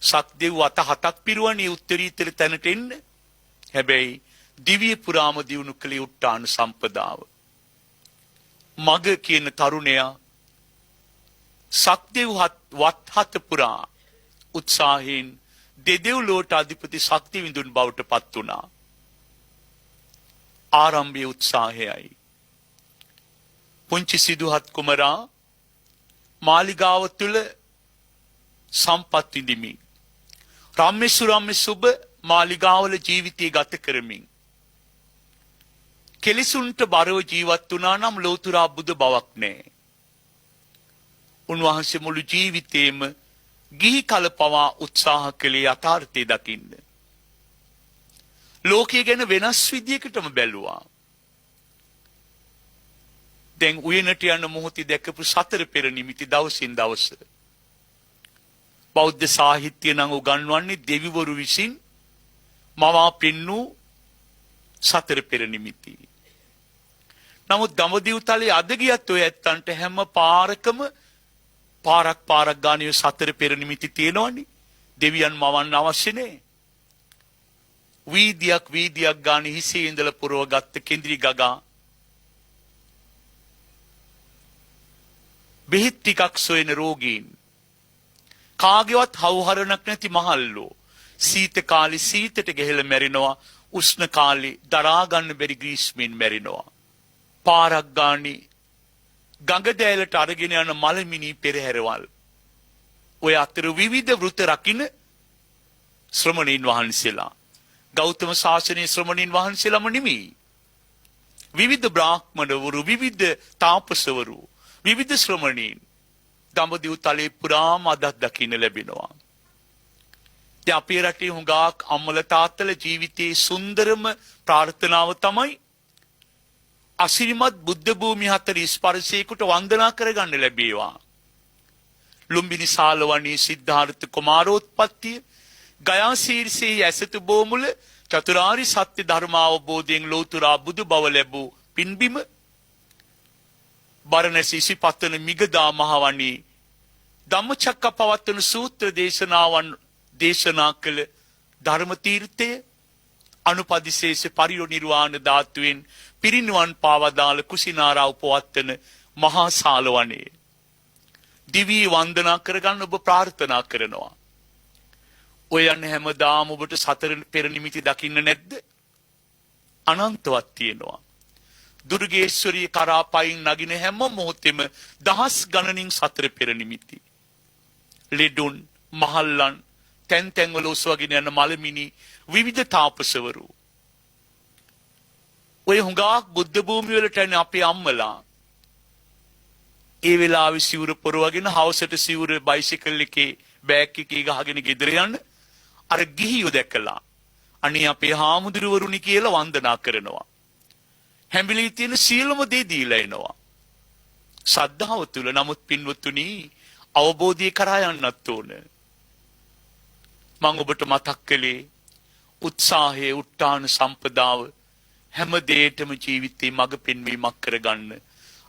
Speaker 2: සක්දෙව් වත 7ක් පිරුවනේ උත්තරීතර තැනට එන්න. හැබැයි දිව්‍ය පුරාම දියුණු කළේ උට්ටාන සම්පදාව. මග කියන තරුණයා සක්දෙව් වත් 7 පුරා උත්සාහයෙන් දෙදෙව්ලොවට අධිපති ශක්ති විඳුන් බවට පත් වුණා. ආරම්භයේ උත්සාහයයි. පුංචි සිදුහත් කුමරා මාලිගාව තුළ සම්පත් විඳිමින් රම්‍ය සුබ මාලිගාවල ජීවිතය ගත කරමින් කෙලිසුන්ට බරව ජීවත් වුණා නම් ලෝතුරා බුදු බවක් නැහැ. උන්වහන්සේ මුළු ජීවිතේම ගිහි කල පවා උත්සාහ කළේ යථාර්ථය දකින්න. ලෝකය ගැන වෙනස් විදියකටම බැලුවා. දැන් උයනට යන මොහොතේ දැකපු සතර පෙර නිමිති දවසින් දවස. බෞද්ධ සාහිත්‍ය නම් උගන්වන්නේ දෙවිවරු විසින් මවා පෙන්නූ සතර පෙර නිමිති. නමුත් දඹදිව් තලයේ අද ගියත් ඔය ඇත්තන්ට හැම පාරකම පාරක් ගානේ සතර පෙර නිමිති තියෙනවනේ. දෙවියන් මවන්න අවශ්‍ය නැහැ. වීදියක් ගානේ හිසේ ඉඳලා පුරවගත්ත කෙඳිරි ගගා බෙහෙත් ටිකක් සොයන රෝගීන් කාගේවත් හවුහරණක් නැති මහල්ලෝ සීත කාලේ සීතට ගෙහෙලා මැරෙනවා. උෂ්ණ කාලේ දරා ගන්න බැරි ග්‍රීස්මෙන් මැරෙනවා. පාරක් ගානේ ගඟ දැලට අරගෙන යන මලමිනී පෙරහැරවල්. ඔය අතර විවිධ වෘත රකින්න ශ්‍රමණීන් වහන්සේලා. ගෞතම ශාසනයේ ශ්‍රමණීන් වහන්සේලාම නෙමෙයි. විවිධ බ්‍රාහ්මණවරු, විවිධ තාපසවරු, විවිධ ශ්‍රමණීන් දඹදිව් තලයේ පුරාම අදත් දකින්න ලැබෙනවා. දැන් අපේ රටේ හුඟක් අම්මල තාත්තල ජීවිතයේ සුන්දරම ප්‍රාර්ථනාව තමයි අසිරිමත් බුද්ධ භූමිය හතර ස්පර්ශයකට වන්දනා කරගන්න ලැබේවා. ලුම්බිනි සාලවණී සිද්ධාර්ථ කුමාරෝත්පත්තිය, ගයා ශීර්ෂයේ ඇසතු බෝමුල චතුරාරි සත්‍ය ධර්ම අවබෝධයෙන් ලෝතුරා බුදු බව ලැබූ පින්බිම, බරණැස ඉසිපතන මිගදා මහවණී ධම්මචක්කපවත්තන සූත්‍ර දේශනාවන් දේශනා කළ ධර්ම තීර්ථය, අනුපදිශේෂ පරිනිර්වාණ ධාතුවෙන් පිරිනිවන් පාවදාල කුසිනාරා උපවත්තන මහා සාලවණේ දිවි වන්දනා කරගන්න ඔබ ප්‍රාර්ථනා කරනවා. ඔය යන්නේ හැමදාම ඔබට සතර පෙර නිමිති දකින්න නැද්ද? අනන්තවත් තියෙනවා. දුර්ගේශ්වරී කරා පයින් නගින හැම මොහොතෙම දහස් ගණනින් සතර පෙර නිමිති. ලෙඩුන්, මහල්ලන්, තැන් වල ඔසවගෙන යන මලමිනි විවිධ තාපසවරු. ඔය හුඟක් බුද්ධ භූමිය වලට යන අපේ අම්මලා ඒ වෙලාවේ සිවුර පොරවගෙන හවසට සිවුර බයිසිකල් එකේ බෑග් එකේ ගහගෙන ගෙදර යන අර ගිහියෝ දැකලා අනේ අපේ හාමුදුරුවරුනි කියලා වන්දනා කරනවා. හැඹිලි තියෙන සීලම දේ දීලා එනවා. ශ්‍රද්ධාව තුල. නමුත් පින්වත්තුනි අවබෝධය කරා යන්නත් ඕන. මම ඔබට මතක් කළේ උත්සාහයේ උට්ටාන සම්පදාව හැම දෙයකම ජීවිතේ මඟ පෙන්වීමක් කරගන්න.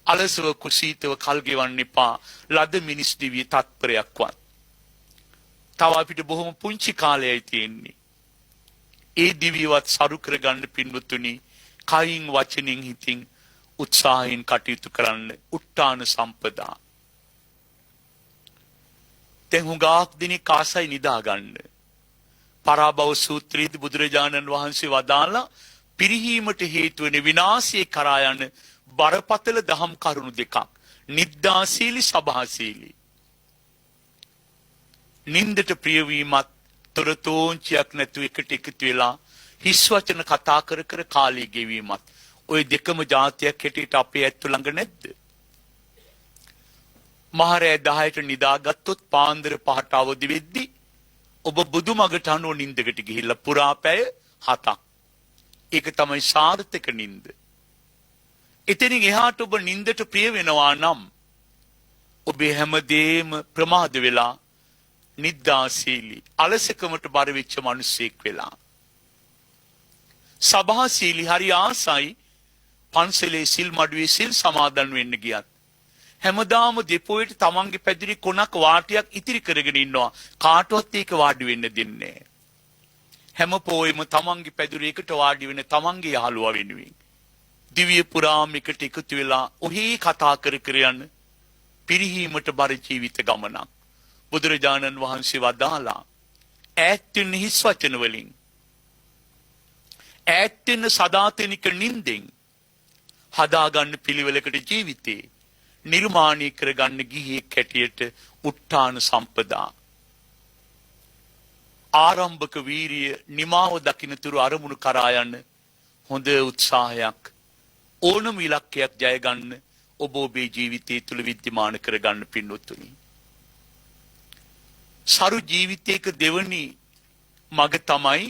Speaker 2: අලසව කුසීතව කල් ගෙවන්න එපා. ලද මිනිස් දිවිය තත්පරයක්වත්. තව අපිට බොහොම පුංචි කාලයයි තියෙන්නේ. ඒ දිවියවත් සරු කරගන්න පින්වත්තුනි කයින් වචනින් හිතින් උත්සාහයෙන් කටයුතු කරන්න. උට්ටාන සම්පදා. දැන් හුඟක් දිනක් ආසයි නිදා ගන්න. පරාභව සූත්‍රයේදී බුදුරජාණන් වහන්සේ වදාළා පිරිහීමට හේතු වෙන විනාශයේ කරා යන බරපතල දහම් කරුණු දෙකක්. නිද්දාශීලී, සභාශීලී. නින්දට ප්‍රියවීමත් තොරතෝංචියක් නැතුව එකට එකතු වෙලා හිස් වචන කතා කර කර කාලය ගෙවීමත්. ওই දෙකම જાතියක් හැටියට අපේ ඇත්තු ළඟ නැද්ද? මහරෑ 10ට නිදාගත්තොත් පාන්දර 5ට අවදි වෙද්දි ඔබ බුදුමගට අනුව නින්දකට ගිහිල්ලා පුරා පැය 7ක්. ඒක තමයි සාර්ථක නින්ද. එතනින් එහාට ඔබ නින්දට ප්‍රිය වෙනවා නම් ඔබේ හැමදේම ප්‍රමාද වෙලා නිද්දාශීලී අලසකමට බර වෙච්ච මිනිසෙක් වෙලා. සභාශීලී හරි ආසයි පන්සලේ සිල් මඩුවේ සිල් සමාදන් වෙන්න ගියත් හැමදාම දෙපොයට තමන්ගේ පැදිරි කොනක් වාටියක් ඉතිරි කරගෙන ඉන්නවා. කාටවත් ඒක වාඩි වෙන්න දෙන්නේ නැහැ. හැම පොයෙම තමන්ගේ පැදුරේ එකට වාඩි වෙන තමන්ගේ යහළුවා වෙනුවෙන් දිව්‍ය පුරාම එකට එකතු වෙලා ඔහි කතා කර කර යන පිරිහීමට බර ජීවිත ගමනක්. බුදුරජාණන් වහන්සේ වදාලා ඈත්ින් හිස් වචන වලින් ඈත්ින් සදාතනික නින්දෙන් හදාගන්න පිළිවෙලකට ජීවිතේ නිර්මාණය කරගන්න ගිහියෙක් හැටියට උට්ටාන සම්පදා. ආරම්භක වීරිය නිමාව දකින්නතුරු අරමුණු කරා යන හොඳ උත්සාහයක් ඕනම ඉලක්කයක් ජය ගන්න ඔබ ඔබේ ජීවිතය තුළ විද්‍යමාන කරගන්න පින්වත්තුනි. සරු ජීවිතයක දෙවනි මග තමයි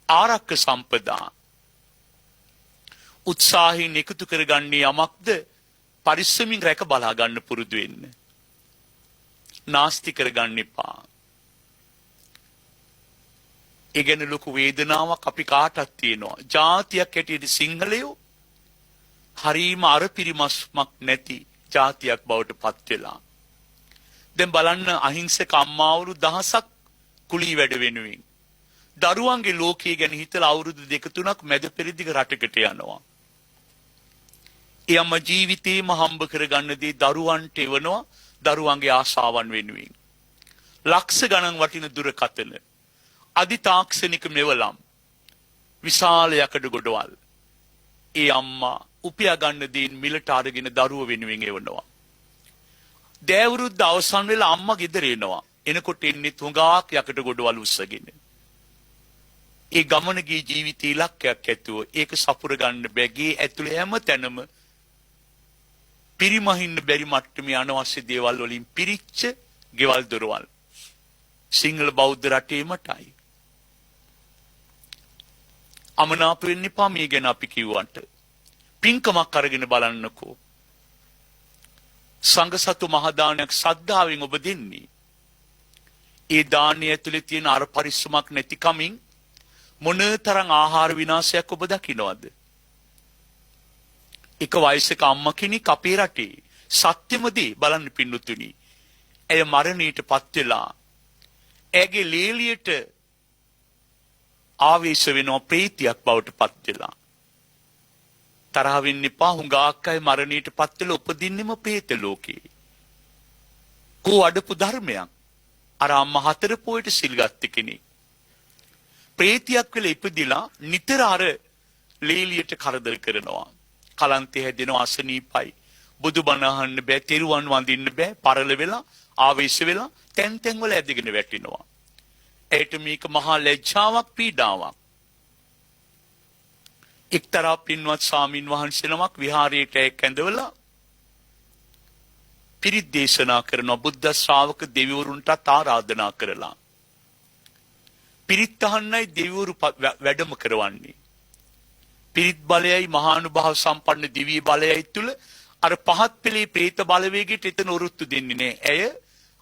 Speaker 2: ආරක්ක සම්පදා. උත්සාහයෙන් එකතු කරගන්නේ යමක්ද පරිස්සමින් රැක බලා ගන්න පුරුදු වෙන්න. නාස්ති කරගන්න එපා. ඒ ගැන ලොකු වේදනාවක් අපි කාටත් තියෙනවා. ජාතියක් හැටියට සිංහලයෝ හරීම අර පිරිමස්මක් නැති ජාතියක් බවට පත් වෙලා. දැන් බලන්න අහිංසක අම්මාවරු දහසක් කුලී වැඩ වෙනුවෙන් දරුවන්ගේ ලෝකයේ ගැන හිතලා අවුරුදු 2-3ක් මැද පෙරදිග රටකට යනවා. එයම ජීවිතේම හම්බ කරගන්න දේ දරුවන්ට එවනවා දරුවන්ගේ ආශාවන් වෙනුවෙන්. ලක්ෂ ගණන් වටින දුරකථන, අධිතාක්ෂණික මෙවලම්, විශාල යකඩ ගොඩවල් ඒ අම්මා උපයා ගන්න දේන් මිලට අරගෙන දරුව වෙනුවෙන් එවනවා. දෑවුරුද්ද අවසන් වෙලා අම්මා ගෙදර එනවා. එනකොට එන්නේ තුඟාක් යකඩ ගොඩවල් උස්සගෙන. ඒ ගමන ගිය ජීවිතේ ඉලක්කයක් ඇතුව ඒක සපුර ගන්න බැගේ ඇතුළේ හැම තැනම පිරිමහින්න බැරි මට්ටමේ අනවශ්‍ය දේවල් වලින් පිරිච්ච ගෙවල් දොරවල්. සිංහල බෞද්ධ රටේමටයි. අමනාප වෙන්න එපා මේ ගැන අපි කිව්වට. පින්කමක් අරගෙන බලන්නකෝ. සංඝ සතු මහදානයක් සද්ධාවෙන් ඔබ දෙන්නේ. ඒ දානය ඇතුලේ තියෙන අර පරිස්සමක් නැති කමින් මොනතරම් ආහාර විනාශයක් ඔබ දකින්නවද? එක වයසක අම්මා කෙනෙක් අපේ රටේ සත්‍යමදී බලන්න පින්නතුනි. ඇය මරණයටපත් වෙලා ඇගේ ලේලියට ආවේශ වෙනවා ප්‍රේතියක් බවට පත් වෙලා. තරහ වෙන්න එපා, හුඟක් අය මරණයටපත් වෙලා උපදින්නෙම പ്രേත ලෝකේ. කෝ අඩපු ධර්මයක්. අර අම්මා 4 පොයට සිල් ගත්ත කෙනෙක්. ප්‍රේතියක් වෙලා ඉපදිලා නිතර අර ලේලියට කරදර කරනවා. කලන්තේ හැදෙනවා, අසනීපයි. බුදුබණ අහන්න බෑ, තෙරුවන් වඳින්න බෑ, පරල වෙලා ආවේශ වෙලා තැන් තැන් වල ඇදගෙන වැටෙනවා. ඒට මේක මහා ලැජ්ජාවක්, පීඩාවක්. එක්තරා පින්වත් ස්වාමින් වහන්සේ නමක් විහාරයට ඇඳවලා පිරිත් දේශනා කරන බුද්ධ ශ්‍රාවක දෙවිවරුන්ට ආරාධනා කරලා පිරිත් අහන්නයි දෙවිවරු වැඩම කරවන්නේ. පිරිත් බලයයි මහානුභාව සම්පන්න දිව්‍ය බලයයි තුල අර පහත් පෙළේ പ്രേත බලවේගයට එතන උරුත්තු දෙන්නේ නැහැ. ඇය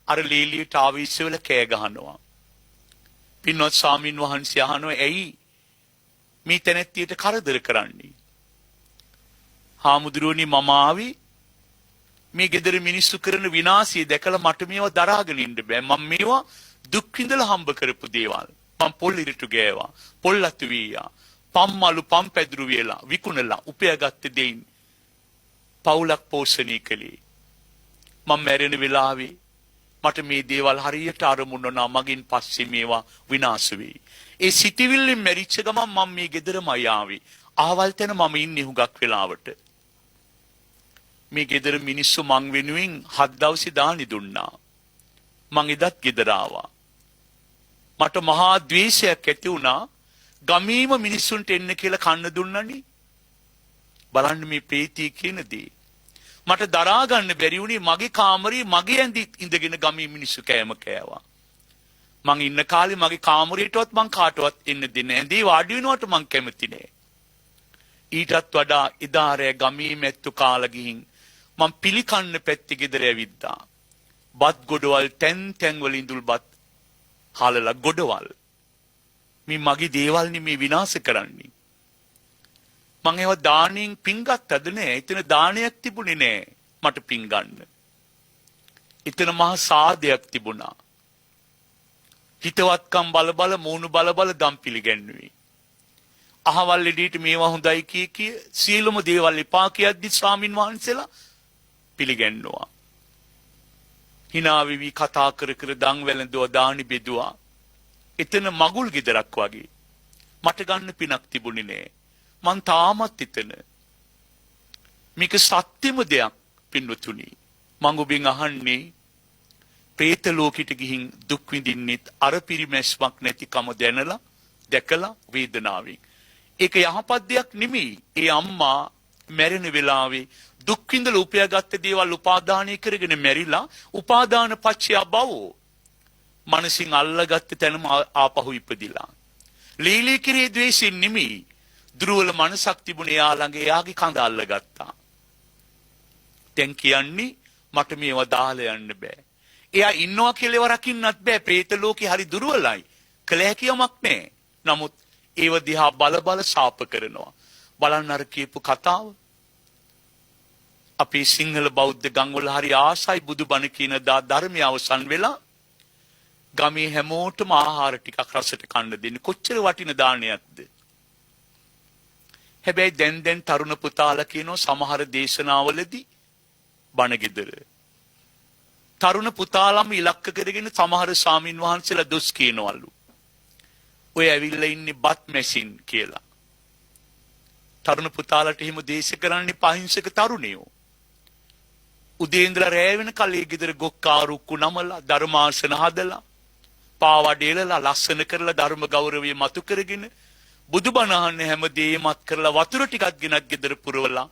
Speaker 2: අර ලීලියට ආවේශ වෙලා කෑ ගහනවා. පින්වත් ස්වාමින් වහන්සේ අහනවා, ඇයි මේ තැනැත්තියට කරදර කරන්නේ? හාමුදුරුවනි, මම ආවේ මේ ගෙදර මිනිස්සු කරන විනාශය දැකලා මට මේවා දරාගෙන ඉන්න බෑ. මම මේවා දුක් විඳලා හම්බ කරපු දේවල්. මම පොල් ඉරිටු ගෑවා, පොල් අතු වීයා, පම්මලු පම් පැදුරු වේලා විකුණලා උපයාගත්ත දෙයින් පවුලක් පෝෂණය කළේ. මම මැරෙන වෙලාවේ මට මේ දේවල් හරියට අරමුණ වුණා. මගින් පස්සේ මේවා විනාශ වෙයි. ඒ සිටිවිල්ලෙන් මැරිච්ච ගමන් මම මේ ගෙදරමයි ආවේ. ආවල් තැන මම ඉන්නේ හුඟක් වෙලාවට. මේ ගෙදර මිනිස්සු මං වෙනුවෙන් 7 දවසේ දානි දුන්නා. මං එදත් ගෙදර ආවා. මට මහා ද්වේෂයක් ඇති වුණා. ගමීම මිනිස්සුන්ට එන්න කියලා කන්න දුන්නනේ. බලන්න මේ ප්‍රීතිය කියන දේ. මට දරා ගන්න බැරි වුණේ මගේ කාමරේ මගේ ඇඳි ඉඳගෙන ගමේ මිනිස්සු කෑම කෑවා. මං ඉන්න කාලේ මගේ කාමරේටවත් මං කාටවත් එන්න දෙන්නේ නැහැ. ඇඳේ වාඩි වෙනවට මං කැමති නෑ. ඊටත් වඩා ඉදාරේ ගමේ මැත්තු කාලා ගිහින් මං පිළිකන්න පැත්තේ ගෙදර ඇවිද්දා. බත් ගොඩවල් තැන් තැන් වල ඉඳුල්පත් හාලලා ගොඩවල්. මේ මගේ දේවල් නෙමේ විනාශ කරන්නේ. මං ඒවා දාණයෙන් පින් ගත්තද නෑ. එතන දානයක් තිබුණේ නෑ මට පින් ගන්න. එතන මහා සාදයක් තිබුණා. හිතවත්කම් බල මූණු බල දම් පිළිගැන්නුවේ. අහවල් එඩීට මේවා හොඳයි කිය සියලුම දේවල් එපා කියද්දි ස්වාමින් වහන්සේලා පිළිගැන්නුවා. hina වෙවි කතා කර දන් වැළඳුවා, දානි බෙදුවා. එතන මගුල් ගෙදරක් වගේ. මට ගන්න පිනක් තිබුණේ නෑ. මං තාමත් එතන. මේක සත්‍යම දෙයක් පින්වතුනි. මං ඔබෙන් අහන්නේ പ്രേත ලෝකෙට ගිහින් දුක් විඳින්නෙත් අර පිරිමැස්මක් නැතිකම දැකලා වේදනාවෙන්. ඒක යහපත් දෙයක් නෙමෙයි. ඒ අම්මා මැරෙන වෙලාවේ දුක් විඳලා උපයාගත්ත දේවල් උපාදානය කරගෙන මැරිලා උපාදාන පච්චය භවෝ. මනසින් අල්ලගත්ත තැනම ආපහු ඉපදිලා. ලීලී කිරේ ද්වේෂයෙන් නෙමෙයි. දුර්වල මනසක් තිබුණේ එයා ළඟ. එයාගේ කඳ අල්ලගත්තා. දැන් කියන්නේ මට මේවා දාලා යන්න බෑ. එයා ඉන්නවා කියලා ඒව රකින්නත් බෑ. പ്രേත ලෝකේ හරි දුර්වලයි. කල හැකියාවක් නැහැ. නමුත් ඒව දිහා බල ශාප කරනවා. බලන්න අර කියපු කතාව. අපේ සිංහල බෞද්ධ ගම්වල හරි ආසයි බුදුබණ කියන ධර්මය අවසන් වෙලා ගමේ හැමෝටම ආහාර ටිකක් රසට කන්න දෙන්න කොච්චර වටින දානයක්ද. හැබැයි දැන් තරුණ පුතාලා කියනවා සමහර දේශනාවලදී බණ ගෙදර. තරුණ පුතාලම ඉලක්ක කරගෙන සමහර ස්වාමින් වහන්සේලා දොස් කියනවලු. ඔය ඇවිල්ලා ඉන්නේ බත් මැෂින් කියලා. තරුණ පුතාලට එහෙම දේශ කරන්නේ පහින්සක තරුණයෝ. උදේ ඉඳලා රැය වෙනකල් ඒ ගෙදර ගොක්කාරුක්කු නමලා ධර්මාසන හදලා පාවඩේලලා ලස්සන කරලා ධර්ම ගෞරවය මතු කරගෙන බුදුබණ අහන්න හැමදේමත් කරලා වතුර ටිකක් ගෙනත් ගෙදර පුරවලා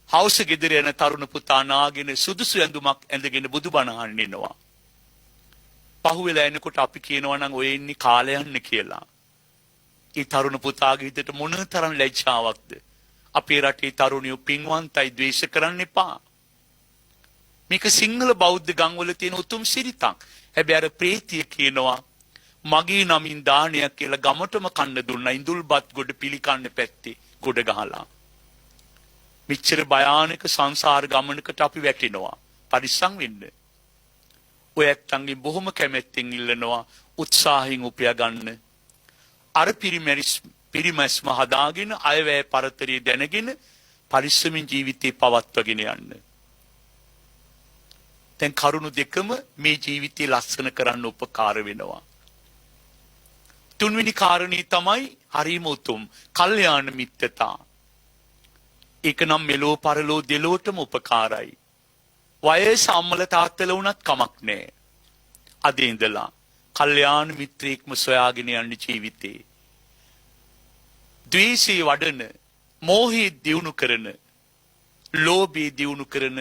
Speaker 2: හවුස ගෙදර යන තරුණ පුතා නාගෙන සුදුසු ඇඳුමක් ඇඳගෙන බුදුබණ අහන්න එනවා. පහුවෙලා එනකොට අපි කියනවා නම් ඔය ඉන්නේ කාලය යන්න කියලා. ඒ තරුණ පුතාගේ හිතට මොනතරම් ලැජ්ජාවක්ද. අපේ රටේ තරුණියෝ පින්වන්තයි ද්වේෂ කරන්න එපා. මේක සිංහල බෞද්ධ ගම්වල තියෙන උතුම් සිරිතක්. හැබැයි අර ප්‍රේතිය කියනවා මගේ නමින් දානයක් කියලා ගමටම කන්න දුන්නා ඉඳුල්පත් ගොඩ පිළිකන්න පැත්තේ ගොඩ ගහලා. මෙච්චර භයානක සංසාර ගමනකට අපි වැටෙනවා. පරිස්සම් වෙන්න. ඔය ඇත්තන්ගේ බොහොම කැමැත්තෙන් ඉල්ලනවා උත්සාහයෙන් උපයා ගන්න. අර පිරිමැස්ම හදාගෙන අයවැය පරතරය දැනගෙන පරිස්සමින් ජීවිතේ පවත්වාගෙන යන්න. දැන් කරුණු දෙකම මේ ජීවිතය ලස්සන කරන්න උපකාර වෙනවා. තුන්වෙනි කාරණේ තමයි හරිම උතුම් කල්යාණ මිත්‍රතා. ඒක නම් මෙලෝ පරලෝ දෙලොවටම උපකාරයි. වයස අම්මල තාත්තල වුණත් කමක් නැහැ. අද ඉඳලා කල්යාණ මිත්‍රයෙක්ම සොයාගෙන යන්න ජීවිතේ. ද්වේෂය වඩන, මෝහය දියුණු කරන, ලෝභය දියුණු කරන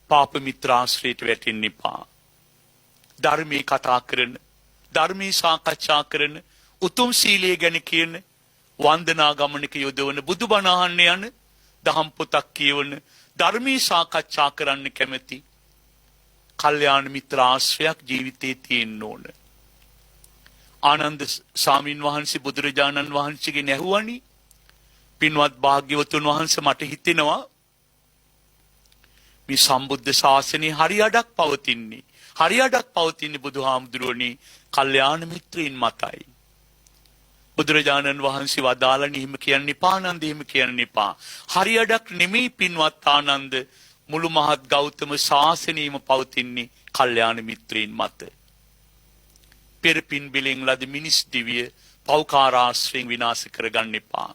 Speaker 2: පාප මිත්‍රාශ්‍රයට වැටෙන්න එපා. ධර්මයේ කතා කරන, ධර්මයේ සාකච්ඡා කරන, උතුම් සීලය ගැන කියන, වන්දනා ගමනක යොදවන, බුදුබණ අහන්න යන, දහම් පොතක් කියවන, ධර්මයේ සාකච්ඡා කරන්න කැමැති කල්යාණ මිත්‍ර ආශ්‍රයක් ජීවිතේ තියෙන්න ඕන. ආනන්ද ස්වාමීන් වහන්සේ බුදුරජාණන් වහන්සේගෙන් ඇහුවනි, පින්වත් භාග්‍යවතුන් වහන්සේ මට හිතෙනවා මේ සම්බුද්ධ ශාසනයේ හරියඩක් පවතින්නේ බුදුහාමුදුරුවනේ කල්යාණ මිත්‍රයින් මතයි. බුදුරජාණන් වහන්සේ වදාළනි එහෙම කියන්න එපා ආනන්ද, එහෙම කියන්න එපා. හරියඩක් නෙමෙයි පින්වත් ආනන්ද, මුළු මහත් ගෞතම ශාසනයම පවතින්නේ කල්යාණ මිත්‍රයින් මත. පෙර පින් බිලෙන් ලද මිනිස් දිවිය පෞකාරාශ්‍රයෙන් විනාශ කරගන්න එපා.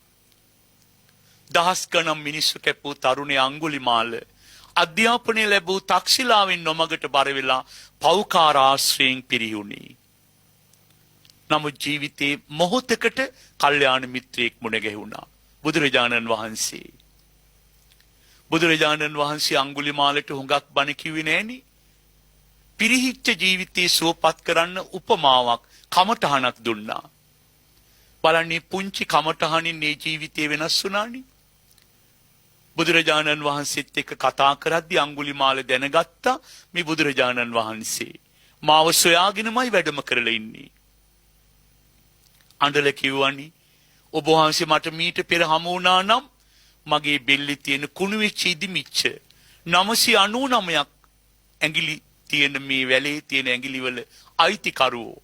Speaker 2: දහස් ගණන් මිනිස්සු කැපූ තරුණයා අඟුලිමාල අධ්‍යාපනය ලැබූ තක්ෂිලාවෙන් නොමගට බර වෙලා පෞකාරාශ්‍රයෙන් පිරිහුණි. නමුත් ජීවිතේ මොහොතකට කල්යාණ මිත්‍රයෙක් මුණ ගැහුණා. බුදුරජාණන් වහන්සේ අඟුලිමාලට හුඟක් බණ කිව්වේ නෑනේ. පිරිහිච්ච ජීවිතේ සුවපත් කරන්න උපමාවක් කමඨහනක් දුන්නා. බලන්නේ පුංචි කමඨහනින් මේ ජීවිතේ වෙනස් වුණානේ. බුදුරජාණන් වහන්සේත් එක්ක කතා කරද්දී අඟුලිමාල දැනගත්තා මේ බුදුරජාණන් වහන්සේ මාව සොයාගෙනමයි වැඩම කරලා ඉන්නේ. අඬල කිව්වනි ඔබ වහන්සේ මට මීට පෙර හමු වුණා නම් මගේ බෙල්ලේ තියෙන කුණු වෙච්ච ඉදිමිච්ච 999ක් ඇඟිලි තියෙන මේ වැලේ තියෙන ඇඟිලි වල අයිතිකරුවෝ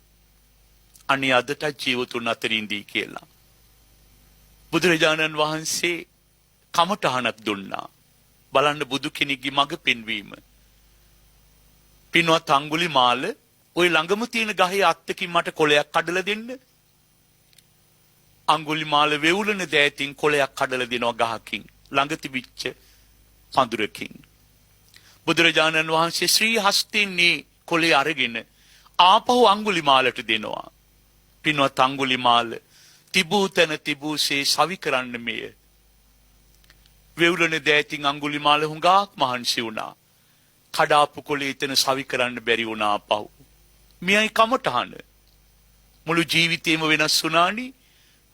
Speaker 2: අනේ අදට ජීවතුන් අතරින්දී කියලා. බුදුරජාණන් වහන්සේ කමඨහනක් දුන්නා. බලන්න බුදු කෙනෙක්ගේ මඟ පෙන්වීම. පින්වත් අඟුලිමාල ওই ළඟම තියෙන ගහේ අත්තකින් මට කොළයක් කඩලා දෙන්න. අඟුලිමාල වෙවුලන දෑතින් කොළයක් කඩලා දෙනවා ගහකින් ළඟ තිබිච්ච පඳුරකින්. බුදුරජාණන් වහන්සේ ශ්‍රී හස්තයෙන් මේ කොළේ අරගෙන ආපහු අඟුලිමාලට දෙනවා. පින්වත් අඟුලිමාල තිබූ තැන තිබූසේ සවි කරන්න මෙය. වෙවුලන දෑතින් අඟුලිමාල හුඟක් මහන්සි වුණා. කඩාපු කොළේ එතන සවි කරන්න බැරි වුණා ආපහු. මෙයයි කමඨහන. මුළු ජීවිතේම වෙනස් වුණානි.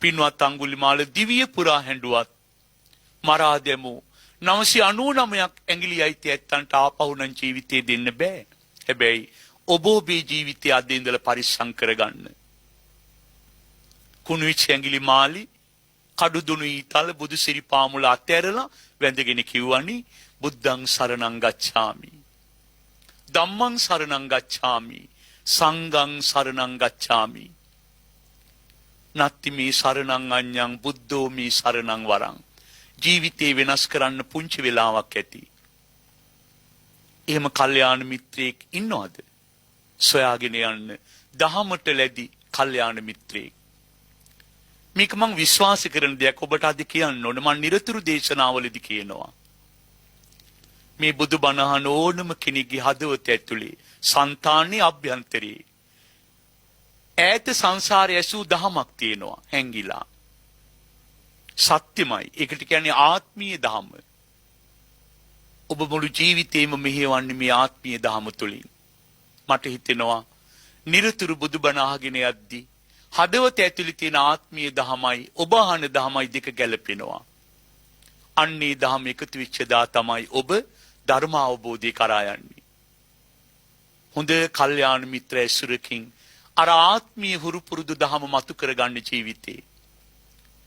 Speaker 2: පින්වත් අඟුලිමාල දිවිය පුරා හැඬුවත් මරා දැමූ 999ක් ඇඟිලි අයිති ඇත්තන්ට ආපහු නම් ජීවිතේ දෙන්න බෑ. හැබැයි ඔබ ඔබේ ජීවිතය අද ඉඳලා පරිස්සම් කරගන්න. කුණුවිච්ච ඇඟිලි මාලි කඩුදුණු ඊතල බුදු සිරිපා මුල අතෑරලා වැඳගෙන කිව්වනි බුද්ධං සරණං ගච්ඡාමි ධම්මං සරණං ගච්ඡාමි සංඝං සරණං ගච්ඡාමි නත්ති මේ සරණං අඤ්ඤං බුද්ධෝ මේ සරණං වරං ජීවිතේ වෙනස් කරන්න පුංචි වෙලාවක් ඇති. එහෙම කල්යාණ මිත්‍රයෙක් ඉන්නවද? සොයාගෙන යන්න දහමට ලැබි කල්යාණ මිත්‍රයෙක්. මේක මම විශ්වාස කරන දෙයක් ඔබට අද කියන්න ඕන. මම නිරතුරු දේශනාවලදී කියනවා. මේ බුදුබණ අහන ඕනම කෙනෙකුගේ හදවත ඇතුලේ, సంతානයේ අභ්‍යන්තරේ ඈත සංසාරයේ ඇසූ දහමක් තියෙනවා හැංගිලා. සත්‍යමයි. ඒකට කියන්නේ ආත්මීය ධම. ඔබ මුළු ජීවිතේම මෙහෙවන්නේ මේ ආත්මීය ධම තුලින්. මට හිතෙනවා නිරතුරු බුදුබණ අහගෙන යද්දී හදවත ඇතුලේ තියෙන ආත්මීය ධමයි ඔබ අහන ධමයි දෙක ගැලපෙනවා. අන්නේ ධම එකතු වෙච්ච දා තමයි ඔබ ධර්ම අවබෝධය කරා යන්නේ. හොඳ කල්යාණ මිත්‍ර ඇසුරකින් අර ආත්මීය හුරු පුරුදු ධම මතු කරගන්න ජීවිතේ.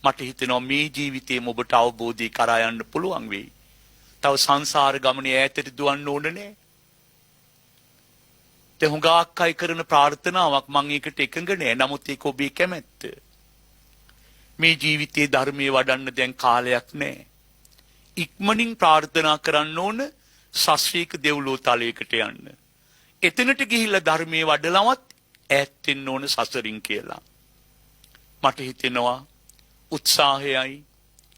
Speaker 2: මට හිතෙනවා මේ ජීවිතේම ඔබට අවබෝධය කරා යන්න පුළුවන් වෙයි. තව සංසාර ගමනේ ඈතට දුවන්න ඕන නෑ. ඒ හුඟක් අය කරන ප්‍රාර්ථනාවක් මම ඒකට එකඟ නෑ. නමුත් ඒක ඔබේ කැමැත්ත. මේ ජීවිතේ ධර්මයේ වඩන්න දැන් කාලයක් නෑ. ඉක්මනින් ප්‍රාර්ථනා කරන්න ඕන ශාස්ත්‍රීය දෙව්ලෝ තලයකට යන්න. එතනට ගිහිල්ලා ධර්මයේ වඩලවත් ඈත් වෙන්න ඕන සසරින් කියලා. මට හිතෙනවා උත්සාහයයි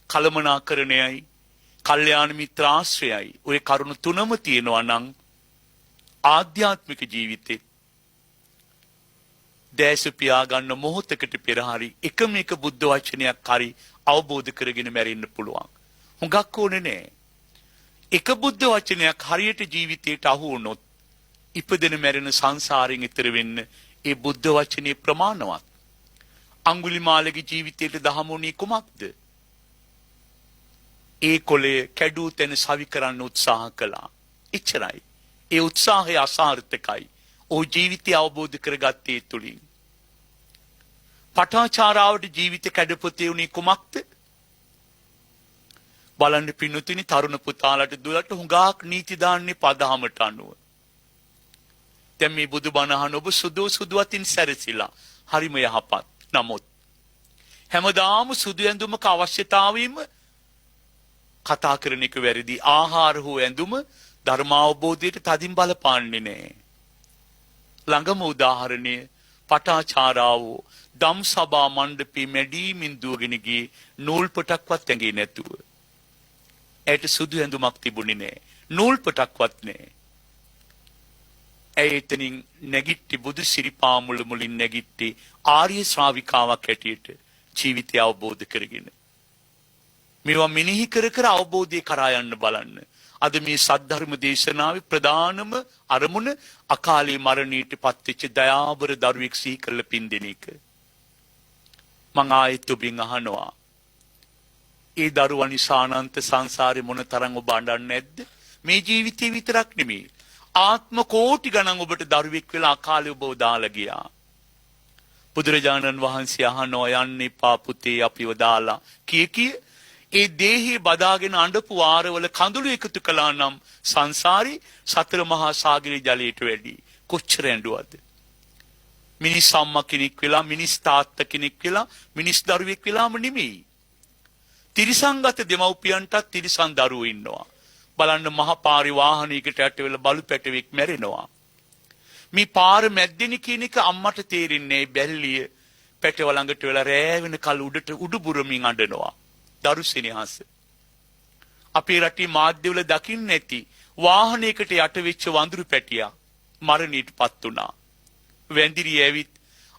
Speaker 2: කලමනාකරණයයි කල්යාණ මිත්‍ර ආශ්‍රයයි ඔය කරුණු තුනම තියෙනවා නම් ආධ්‍යාත්මික ජීවිතේ දැස පියාගන්න මොහොතකට පෙර හරි එකම එක බුද්ධ වචනයක් හරි අවබෝධ කරගෙන මැරෙන්න පුළුවන්. හුඟක් ඕනේ නෑ. එක බුද්ධ වචනයක් හරියට ජීවිතයට අහු වුණොත් ඉපදෙන මැරෙන සංසාරයෙන් ඈතර වෙන්න ඒ බුද්ධ වචනේ ප්‍රමාණවත්. අඟුලිමාලගේ ජීවිතයට දහමුණී කුමක්ද? ඒ කොලේ කැඩූ තැන සවි කරන්න උත්සාහ කළා. එච්චරයි. ඒ උත්සාහය අසාර්ථකයි. ਉਹ ජීවිතය අවබෝධ කරගත්තේ තුලින්. පටාචාරාවට ජීවිත කැඩපොතේ උනේ කුමක්ද? බලන්න පින්නුතුනි තරුණ පුතාලට දුලට හුඟක් නීති දාන්නේ පදහමට අනුව. දැන් මේ බුදුබණ අහන ඔබ සුදු අතින් සැරසිලා හරිම යහපත්. නමුත් හැමදාම සුදු ඇඳුමක අවශ්‍යතාවයම කතා කරන එක වැරදි. ආහාර හෝ ඇඳුම ධර්මාවබෝධයට තදින් බලපාන්නේ නැහැ. ළඟම උදාහරණය පටාචාරාවෝ දම් සභා මණ්ඩපේ මැඩීමින් දුවගෙන ගියේ නූල් පොටක්වත් ඇඟේ නැතුව. ඇයට සුදු ඇඳුමක් තිබුණේ නැහැ. නූල් පොටක්වත් නැහැ. ඇය එතනින් නැගිට්ටි බුදු සිරිපා මුලින් නැගිට්ටි ආර්ය ශ්‍රාවිකාවක් හැටියට ජීවිතය අවබෝධ කරගෙන. මේවා මෙනෙහි කර කර අවබෝධය කරා යන්න බලන්න. අද මේ සද්ධර්ම දේශනාවේ ප්‍රධානම අරමුණ අකාලේ මරණයට පත්වෙච්ච දයාබර දරුවෙක් සිහි කරලා පින් දෙන එක. මං ආයෙත් ඔබෙන් අහනවා. ඒ දරුවා නිසා අනන්ත සංසාරේ මොනතරම් ඔබ අඬන්නේ නැද්ද? මේ ජීවිතේ විතරක් නෙමෙයි. ආත්ම කෝටි ගණන් ඔබට දරුවෙක් වෙලා අකාලේ ඔබව දාලා ගියා. බුදුරජාණන් වහන්සේ අහනවා යන්න එපා පුතේ අපිව දාලා. කී ඒ දේහේ බදාගෙන අඬපු වාරවල කඳුළු එකතු කළා නම් සංසාරේ සතර මහා සාගරේ ජලයට වැඩි. කොච්චර ඇඬුවද? මිනිස් අම්මා කෙනෙක් වෙලා මිනිස් තාත්තා කෙනෙක් වෙලා මිනිස් දරුවෙක් වෙලාම නෙමෙයි. තිරිසංගත දෙමව්පියන්ටත් තිරිසන් දරුවෝ ඉන්නවා. බලන්න මහ පාරේ වාහනයකට යට වෙලා බලු පැටවෙක් මැරෙනවා. මේ පාර මැද්දෙනි කියන එක අම්මට තේරෙන්නේ බැල්ලිය පැටව ළඟට වෙලා රෑ වෙනකල් උඩට උඩුබුරමින් අඬනවා. දරු සෙනෙහස. අපේ රටේ මාධ්‍යවල දකින්න ඇති වාහනයකට යට වෙච්ච වඳුරු පැටියා මරණයටපත් වුණා. වැඳිරිය ඇවිත්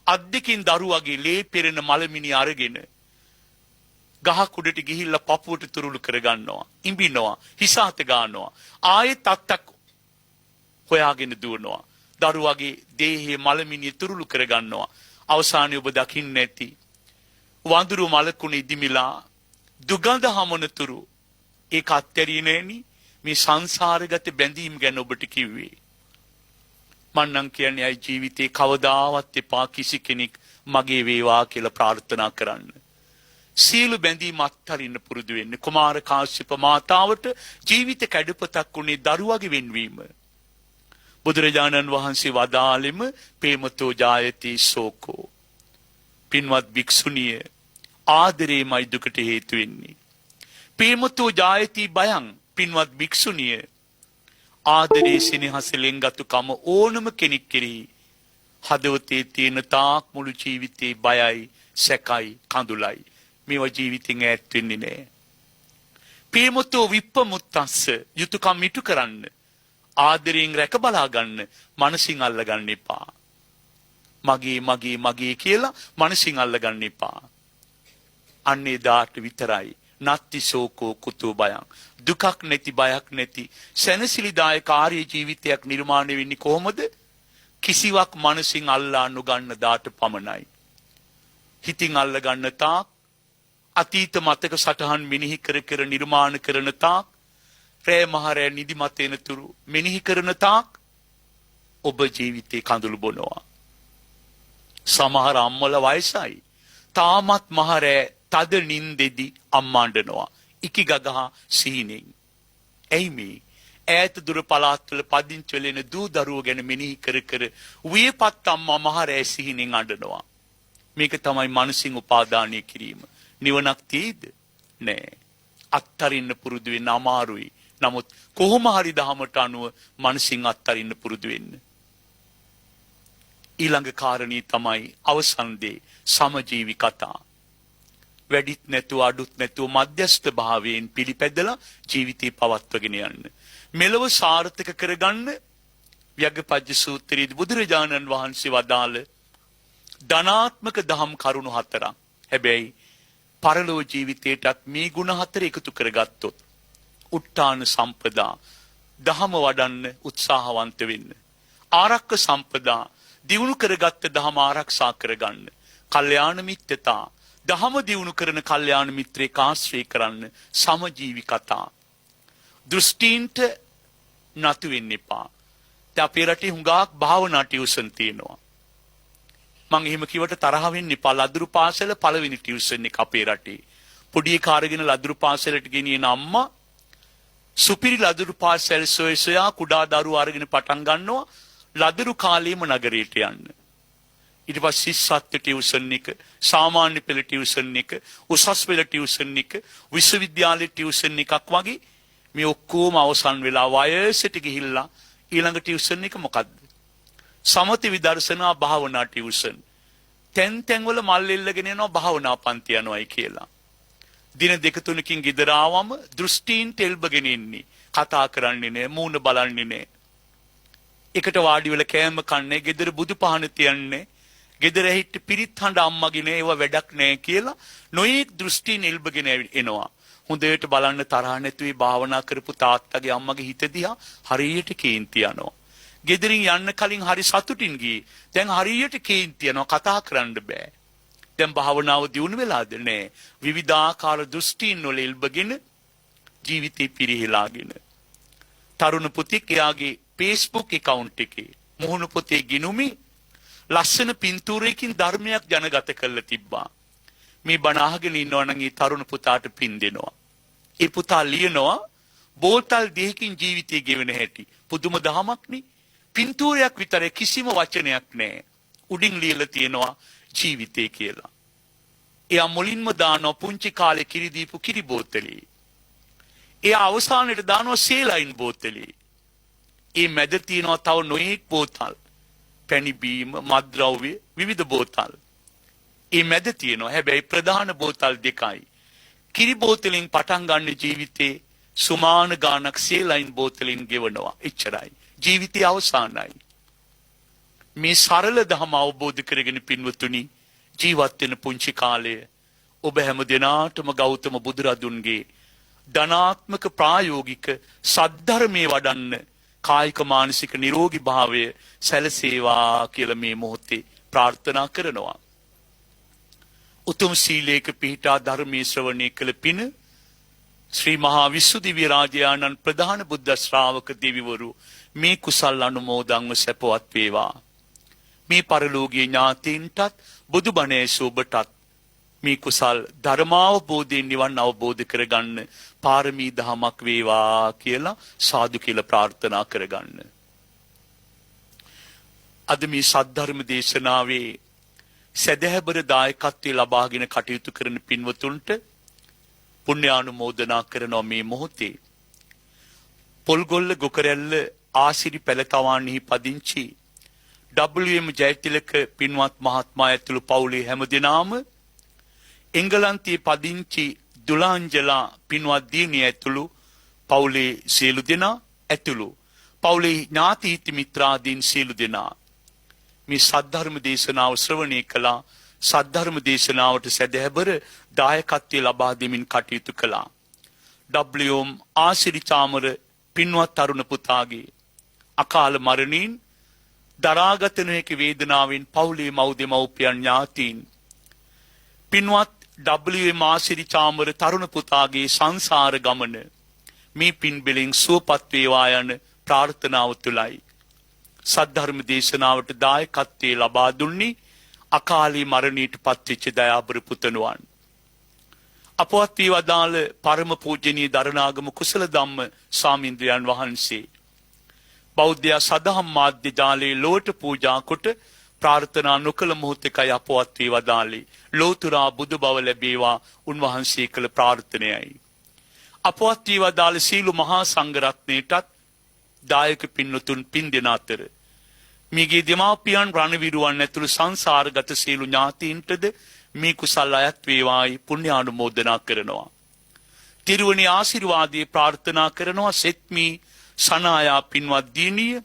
Speaker 2: අද්දකින් දරුවගේ ලේ පෙරෙන මලමිනි අරගෙන ගහක් උඩට ගිහිල්ලා පපුවට තුරුළු කරගන්නවා. ඉඹිනවා. හිස අත ගන්නවා. ආයෙත් අත්තක් හොයාගෙන දුවනවා. දරුවගේ දේහයේ මලමිනිය තුරුළු කරගන්නවා. අවසානයේ ඔබ දකින්න ඇති වඳුරු මලකුණ ඉදිමිලා දුගඳ හමනතුරු ඒක අත්හැරියේනේනි මේ සංසාරගත බැඳීම් ගැන ඔබට කිව්වේ. මන්නම් කියන්නේ අයි ජීවිතේ කවදාවත් එපා කිසි කෙනෙක් මගේ වේවා කියලා ප්‍රාර්ථනා කරන්න. සියලු බැඳීම් අත්හරින්න පුරුදු වෙන්න. කුමාර කාශ්‍යප මාතාවට ජීවිත කැඩපතක් වුණේ දරුවගේ වෙන්වීම. බුදුරජාණන් වහන්සේ වදාළෙම ප්‍රේමතෝ ජායති සෝකෝ. පින්වත් භික්ෂුණිය ආදරේමයි දුකට හේතු වෙන්නේ. ප්‍රේමතෝ ජායති බයං. පින්වත් භික්ෂුණිය ආදරේ සෙනෙහස ලෙන්ගතුකම ඕනම කෙනෙක් කෙරෙහි හදවතේ තියෙන තාක් මුළු ජීවිතේ බයයි සැකයි කඳුලයි. මේවා ජීවිතෙන් ඈත් වෙන්නේ නැහැ. ප්‍රේමතෝ විප්පමුත්තස්ස. යුතුයකම් ඉටු කරන්න. ආදරයෙන් රැක බලා ගන්න. මනසින් අල්ල ගන්න එපා. මගේ මගේ මගේ කියලා මනසින් අල්ල ගන්න එපා. අන්නේ දාට විතරයි නත්ති සෝකෝ කුතෝ බයං. දුකක් නැති බයක් නැති සැනසිලිදායක ආර්ය ජීවිතයක් නිර්මාණය වෙන්නේ කොහොමද? කිසිවක් මනසින් අල්ලා නොගන්න දාට පමණයි. හිතින් අල්ල ගන්න තාක් අතීත මතක සටහන් මෙනෙහි කර කර නිර්මාණ කරන තාක් රෑ මහරෑ නිදිමත එනතුරු මෙනෙහි කරන තාක් ඔබ ජීවිතේ කඳුළු බොනවා. සමහර අම්මල වයසයි තාමත් මහරෑ තද නින්දෙදි අම්මා අඬනවා. ඉකි ගගහ සිහිනෙන්. ඇයි මේ ඈත දුර පළාත්වල පදිංචි වෙන දූ දරුවෝ ගැන මෙනෙහි කර කර වියපත් අම්මා මහරෑ සිහිනෙන් අඬනවා. මේක තමයි මනසින් උපාදානය කිරීම. නිවනක් තියෙයිද? නෑ. අත්තරින්න පුරුදු වෙන්න අමාරුයි. නමුත් කොහොම හරි දහමට අනුව මනසින් අත්තරින්න පුරුදු වෙන්න. ඊළඟ කාරණේ තමයි අවසන් දේ සමජීවි කතා. වැඩිත් නැතුව අඩුත් නැතුව මධ්‍යස්ථ භාවයෙන් පිළිපැදලා ජීවිතේ පවත්වගෙන යන්න. මෙලව සාර්ථක කරගන්න ව්‍යග්ගපජ්ජ සූත්‍රයේදී බුදුරජාණන් වහන්සේ වදාළ ධනාත්මක දහම් කරුණු 4ක්. හැබැයි පරලෝ ජීවිතයටත් මේ ගුණ 4 එකතු කරගත්තොත් උට්ටාන සම්පදා දහම වඩන්න උත්සාහවන්ත වෙන්න. ආරක්ක සම්පදා දියුණු කරගත්ත දහම ආරක්ෂා කරගන්න. කල්යාණ මිත්‍රතා දහම දියුණු කරන කල්යාණ මිත්‍රයෙක් ආශ්‍රය කරන්න. සමජීවි කතා. දෘෂ්ටීන්ට නතු වෙන්න එපා. දැන් අපේ රටේ හුඟක් භාවනා ටියුෂන් තියෙනවා. මං එහෙම කිව්වට තරහ වෙන්න එපා. ලදරු පාසල පළවෙනි ටියුෂන් එක අපේ රටේ. පොඩි එකා අරගෙන ලදරු පාසලට ගෙනියන අම්මා සුපිරි ලදරු පාසල් සොයා කුඩා දරුවෝ අරගෙන පටන් ගන්නවා ලදරු කාලේම නගරයට යන්න. ඊට පස්සේ සත්‍ය ටියුෂන් එක, සාමාන්‍ය පෙළ ටියුෂන් එක, උසස් පෙළ ටියුෂන් එක, විශ්වවිද්‍යාලේ ටියුෂන් එකක් වගේ මේ ඔක්කොම අවසන් වෙලා වයසට ගිහිල්ලා ඊළඟ ටියුෂන් එක මොකද්ද? සමති විදර්ශනා භාවනා ටියුෂන්. තැන් වල මල් එල්ලගෙන යනවා භාවනා පන්ති යනවායි කියලා. දින දෙක තුනකින් ගෙදර ආවම දෘෂ්ටීන් තෙල්බගෙන ඉන්නේ. කතා කරන්නේ නැහැ, මූණ බලන්නේ නැහැ. එකට වාඩි වෙලා කෑම කන්නේ, ගෙදර බුදු පහන තියන්නේ, ගෙදර හිට පිරිත් හඬ අම්මගෙන ඒව වැඩක් නැහැ කියලා නොයෙක් දෘෂ්ටීන් එල්බගෙන එනවා. හොඳට බලන්න තරහ නැතුවේ භාවනා කරපු තාත්තගේ අම්මගේ හිත දිහා හරියට කේන්ති යනවා. ගෙදරින් යන්න කලින් හරි සතුටින් ගියේ. දැන් හරියට කේන්ති යනවා, කතා කරන්න බෑ. දැන් භාවනාව දියුණු වෙලාද? නෑ. විවිධාකාර දෘෂ්ටීන් වල එල්බගෙන ජීවිතේ පිරිහිලාගෙන. තරුණ පුතෙක් එයාගේ Facebook account එකේ මුහුණු පොතේ ගිනුමි ලස්සන පින්තූරයකින් ධර්මයක් ජනගත කරලා තිබ්බා. මේ බණ අහගෙන ඉන්නවා නම් ඒ තරුණ පුතාට පින් දෙනවා. ඒ පුතා ලියනවා බෝතල් දෙකකින් ජීවිතය ගෙවෙන හැටි. පුදුම දහමක් නේ. පින්තූරයක් විතරයි, කිසිම වචනයක් නැහැ. උඩින් ලියලා තියෙනවා ජීවිතය කියලා. එයා මුලින්ම දානවා පුංචි කාලේ කිරි දීපු කිරි බෝතලේ. එයා අවසානයේට දානවා සේලයින් බෝතලේ. ඒ මැද තියෙනවා තව නොයෙක් බෝතල්. පැණි බීම, මත්ද්‍රව්‍ය, විවිධ බෝතල්. ඒ මැද තියෙනවා හැබැයි ප්‍රධාන බෝතල් දෙකයි. කිරි බෝතලෙන් පටන් ගන්න ජීවිතේ සුමාන ගානක් සේලයින් බෝතලෙන් ගෙවනවා. එච්චරයි. ජීවිතය අවසానයි. මේ සරල ධම අවබෝධ කරගෙන පින්වතුනි ජීවත් වෙන පුංචි කාලය ඔබ හැම දිනාටම ගෞතම බුදුරදුන්ගේ ධනාත්මක ප්‍රායෝගික සද්ධර්මයේ වඩන්න කායික මානසික නිරෝගී භාවය සැලසේවා කියලා මේ මොහොතේ ප්‍රාර්ථනා කරනවා. උතුම් සීලයක පිහිටා ධර්මයේ ශ්‍රවණය කළ පින ශ්‍රී මහා විසුද්ධි විරාජයාණන් ප්‍රධාන බුද්ධ ශ්‍රාවක දෙවිවරු මේ කුසල් අනුමෝදන්ව සැපවත් වේවා. මේ පරලෝකීය ඥාතීන්ටත් බුදුබණ ඇසූ ඔබටත් මේ කුසල් ධර්මාවබෝධයෙන් නිවන් අවබෝධ කරගන්න පාරමී දහමක් වේවා කියලා සාදු කියලා ප්‍රාර්ථනා කරගන්න. අද මේ සද්ධර්ම දේශනාවේ සදහැබර දායකත්වයේ ලබාගෙන කටයුතු කරන පින්වතුන්ට පුණ්‍යානුමෝදනා කරනවා මේ මොහොතේ. පොල්ගොල්ල ගොකරැල්ල ආසිරි පැලතවාන්හි පදිංචි WM ජයතිලක පින්වත් මහත්මයා ඇතුළු පවුලේ හැමදෙනාම එංගලන්තයේ පදිංචි දුලාංජලා පින්වත් දියණිය ඇතුළු පවුලේ සියලු දෙනා ඇතුළු පවුලේ ඥාති හිත මිත්‍රාදීන් සියලු දෙනා මේ සද්ධර්ම දේශනාව ශ්‍රවණය කළා. සද්ධර්ම දේශනාවට සදහැබර දායකත්වයේ ලබා දෙමින් කටයුතු කළා. WM ආසිරි චාමර පින්වත් තරුණ පුතාගේ අකාල මරණින් දරාගත නොහැකි වේදනාවෙන් පවුලේ මව් දෙමව්පියන් ඥාතීන් පින්වත් WM ආසිරි චාමර තරුණ පුතාගේ සංසාර ගමන මේ පින් බෙලෙන් සුවපත් වේවා යන ප්‍රාර්ථනාව තුලයි සද්ධර්ම දේශනාවට දායකත්වයේ ලබා දුන්නේ අකාලී මරණයට පත්වෙච්ච දයාබර පුතණුවන්. අපවත් වී වදාළ පරම පූජනීය දරණාගම කුසල ධම්ම ස්වාමීන්ද්‍රයන් වහන්සේ බෞද්ධ සදහම් මාධ්‍ය ජාලයේ ලෝට පූජා කොට ප්‍රාර්ථනා නොකළ මොහොතකයි අපවත් වී වදාළේ ලෝතුරා බුදු බව ලැබේවා උන්වහන්සේ කළ ප්‍රාර්ථනයයි. අපවත් වී වදාළ සීල මහා සංඝ රත්නයටත් දායක පින්වතුන් පින් දෙන අතර මිගේ දෙමාපියන් රණවිරුවන් ඇතුළු සංසාරගත සියලු ඥාතීන්ටද මේ කුසල් අයත් වේවායි පුණ්‍යානුමෝදනා කරනවා. තිරුවනේ ආශිර්වාදයේ ප්‍රාර්ථනා කරනවා සෙත්මි සනායා පින්වත් දියණිය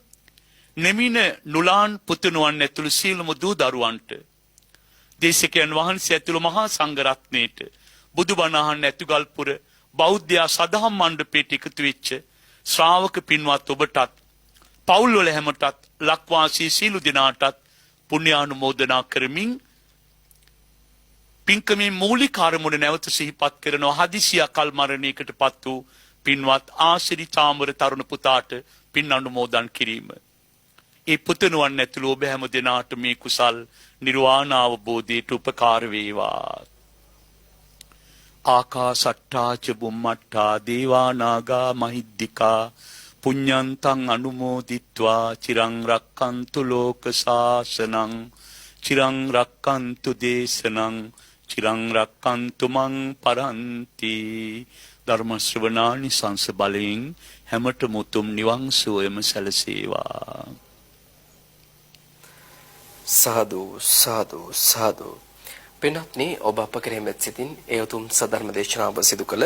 Speaker 2: නෙමින නුලාන් පුතුණුවන් ඇතුළු සියලුම දූ දරුවන්ට දේශකයන් වහන්සේ ඇතුළු මහා සංඝ රත්නයේට බුදුබණ අහන්න ඇතුගල්පුර බෞද්ධ සදහම් මණ්ඩපයට එකතු වෙච්ච ශ්‍රාවක පින්වත් ඔබටත් පවුල් වල හැමටත් ලක්වාසී සීලු දිනාටත් පුණ්‍යානුමෝදනා කරමින් පින්කමේ මූලික අරමුණ නැවත සිහිපත් කරනවා. හදිසි අකල් මරණයකටපත් වූ පින්වත් ආසිරි චාමර තරුණ පුතාට පින් අනුමෝදන් කිරීම. ඒ පුතණුවන් ඇතුළු ඔබ හැම දෙනාට මේ කුසල් නිර්වාණ අවබෝධයට උපකාර වේවා. ආකාසට්ටා ච බුම්මට්ටා දේවා නාග මහිද්దికා පුඤ්ඤන්තං අනුමෝදිත්වා චිරං රක්칸තු ලෝක සාසනං චිරං රක්칸තු දේශනං චිරං රක්칸තු මං පරන්ති. ධර්ම ශ්‍රවණානි සංස බලයෙන් හැමත මුතුම් නිවන් සුවයම සැලසේවා.
Speaker 1: සාදු සාදු සාදු. පින්වත්නි, ඔබ අප කෙරෙහි මෙත් සිතින් ඒ උතුම් සද්ධර්ම දේශනාව සිදු කළ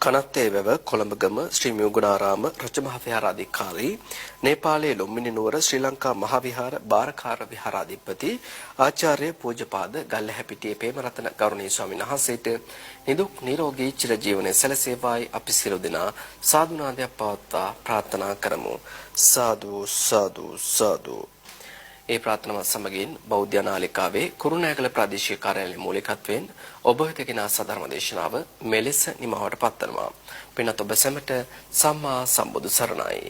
Speaker 1: කනත්තේ වැව කොළඹගම ශ්‍රී මියුගුණාරාම රජමහා විහාරාධිකාරී නේපාලයේ ලොම්මිනි නුවර ශ්‍රී ලංකා මහා විහාර බාරකාර විහාරාධිපති ආචාර්ය පූජ්‍යපාද ගල්ලහැපිටියේ ප්‍රේමරතන ගෞරවනීය ස්වාමීන් වහන්සේට නිදුක් නිරෝගී චිරජීවනයේ සැලසේවායි අපි සියලු දෙනා සාදුනාදයක් පවත්වා ප්‍රාර්ථනා කරමු. සාදු සාදු සාදු. ඒ ප්‍රාර්ථනාව සමගින් බෞද්ධ නාලිකාවේ කුරුණෑගල ප්‍රාදේශීය කාර්යාලයේ මූලිකත්වයෙන් ඔබ වෙතගෙන සාධර්ම දේශනාව මෙලෙස නිමවට පත්වනවා. පින්වත් ඔබ සැමට සම්මා සම්බුදු සරණයි.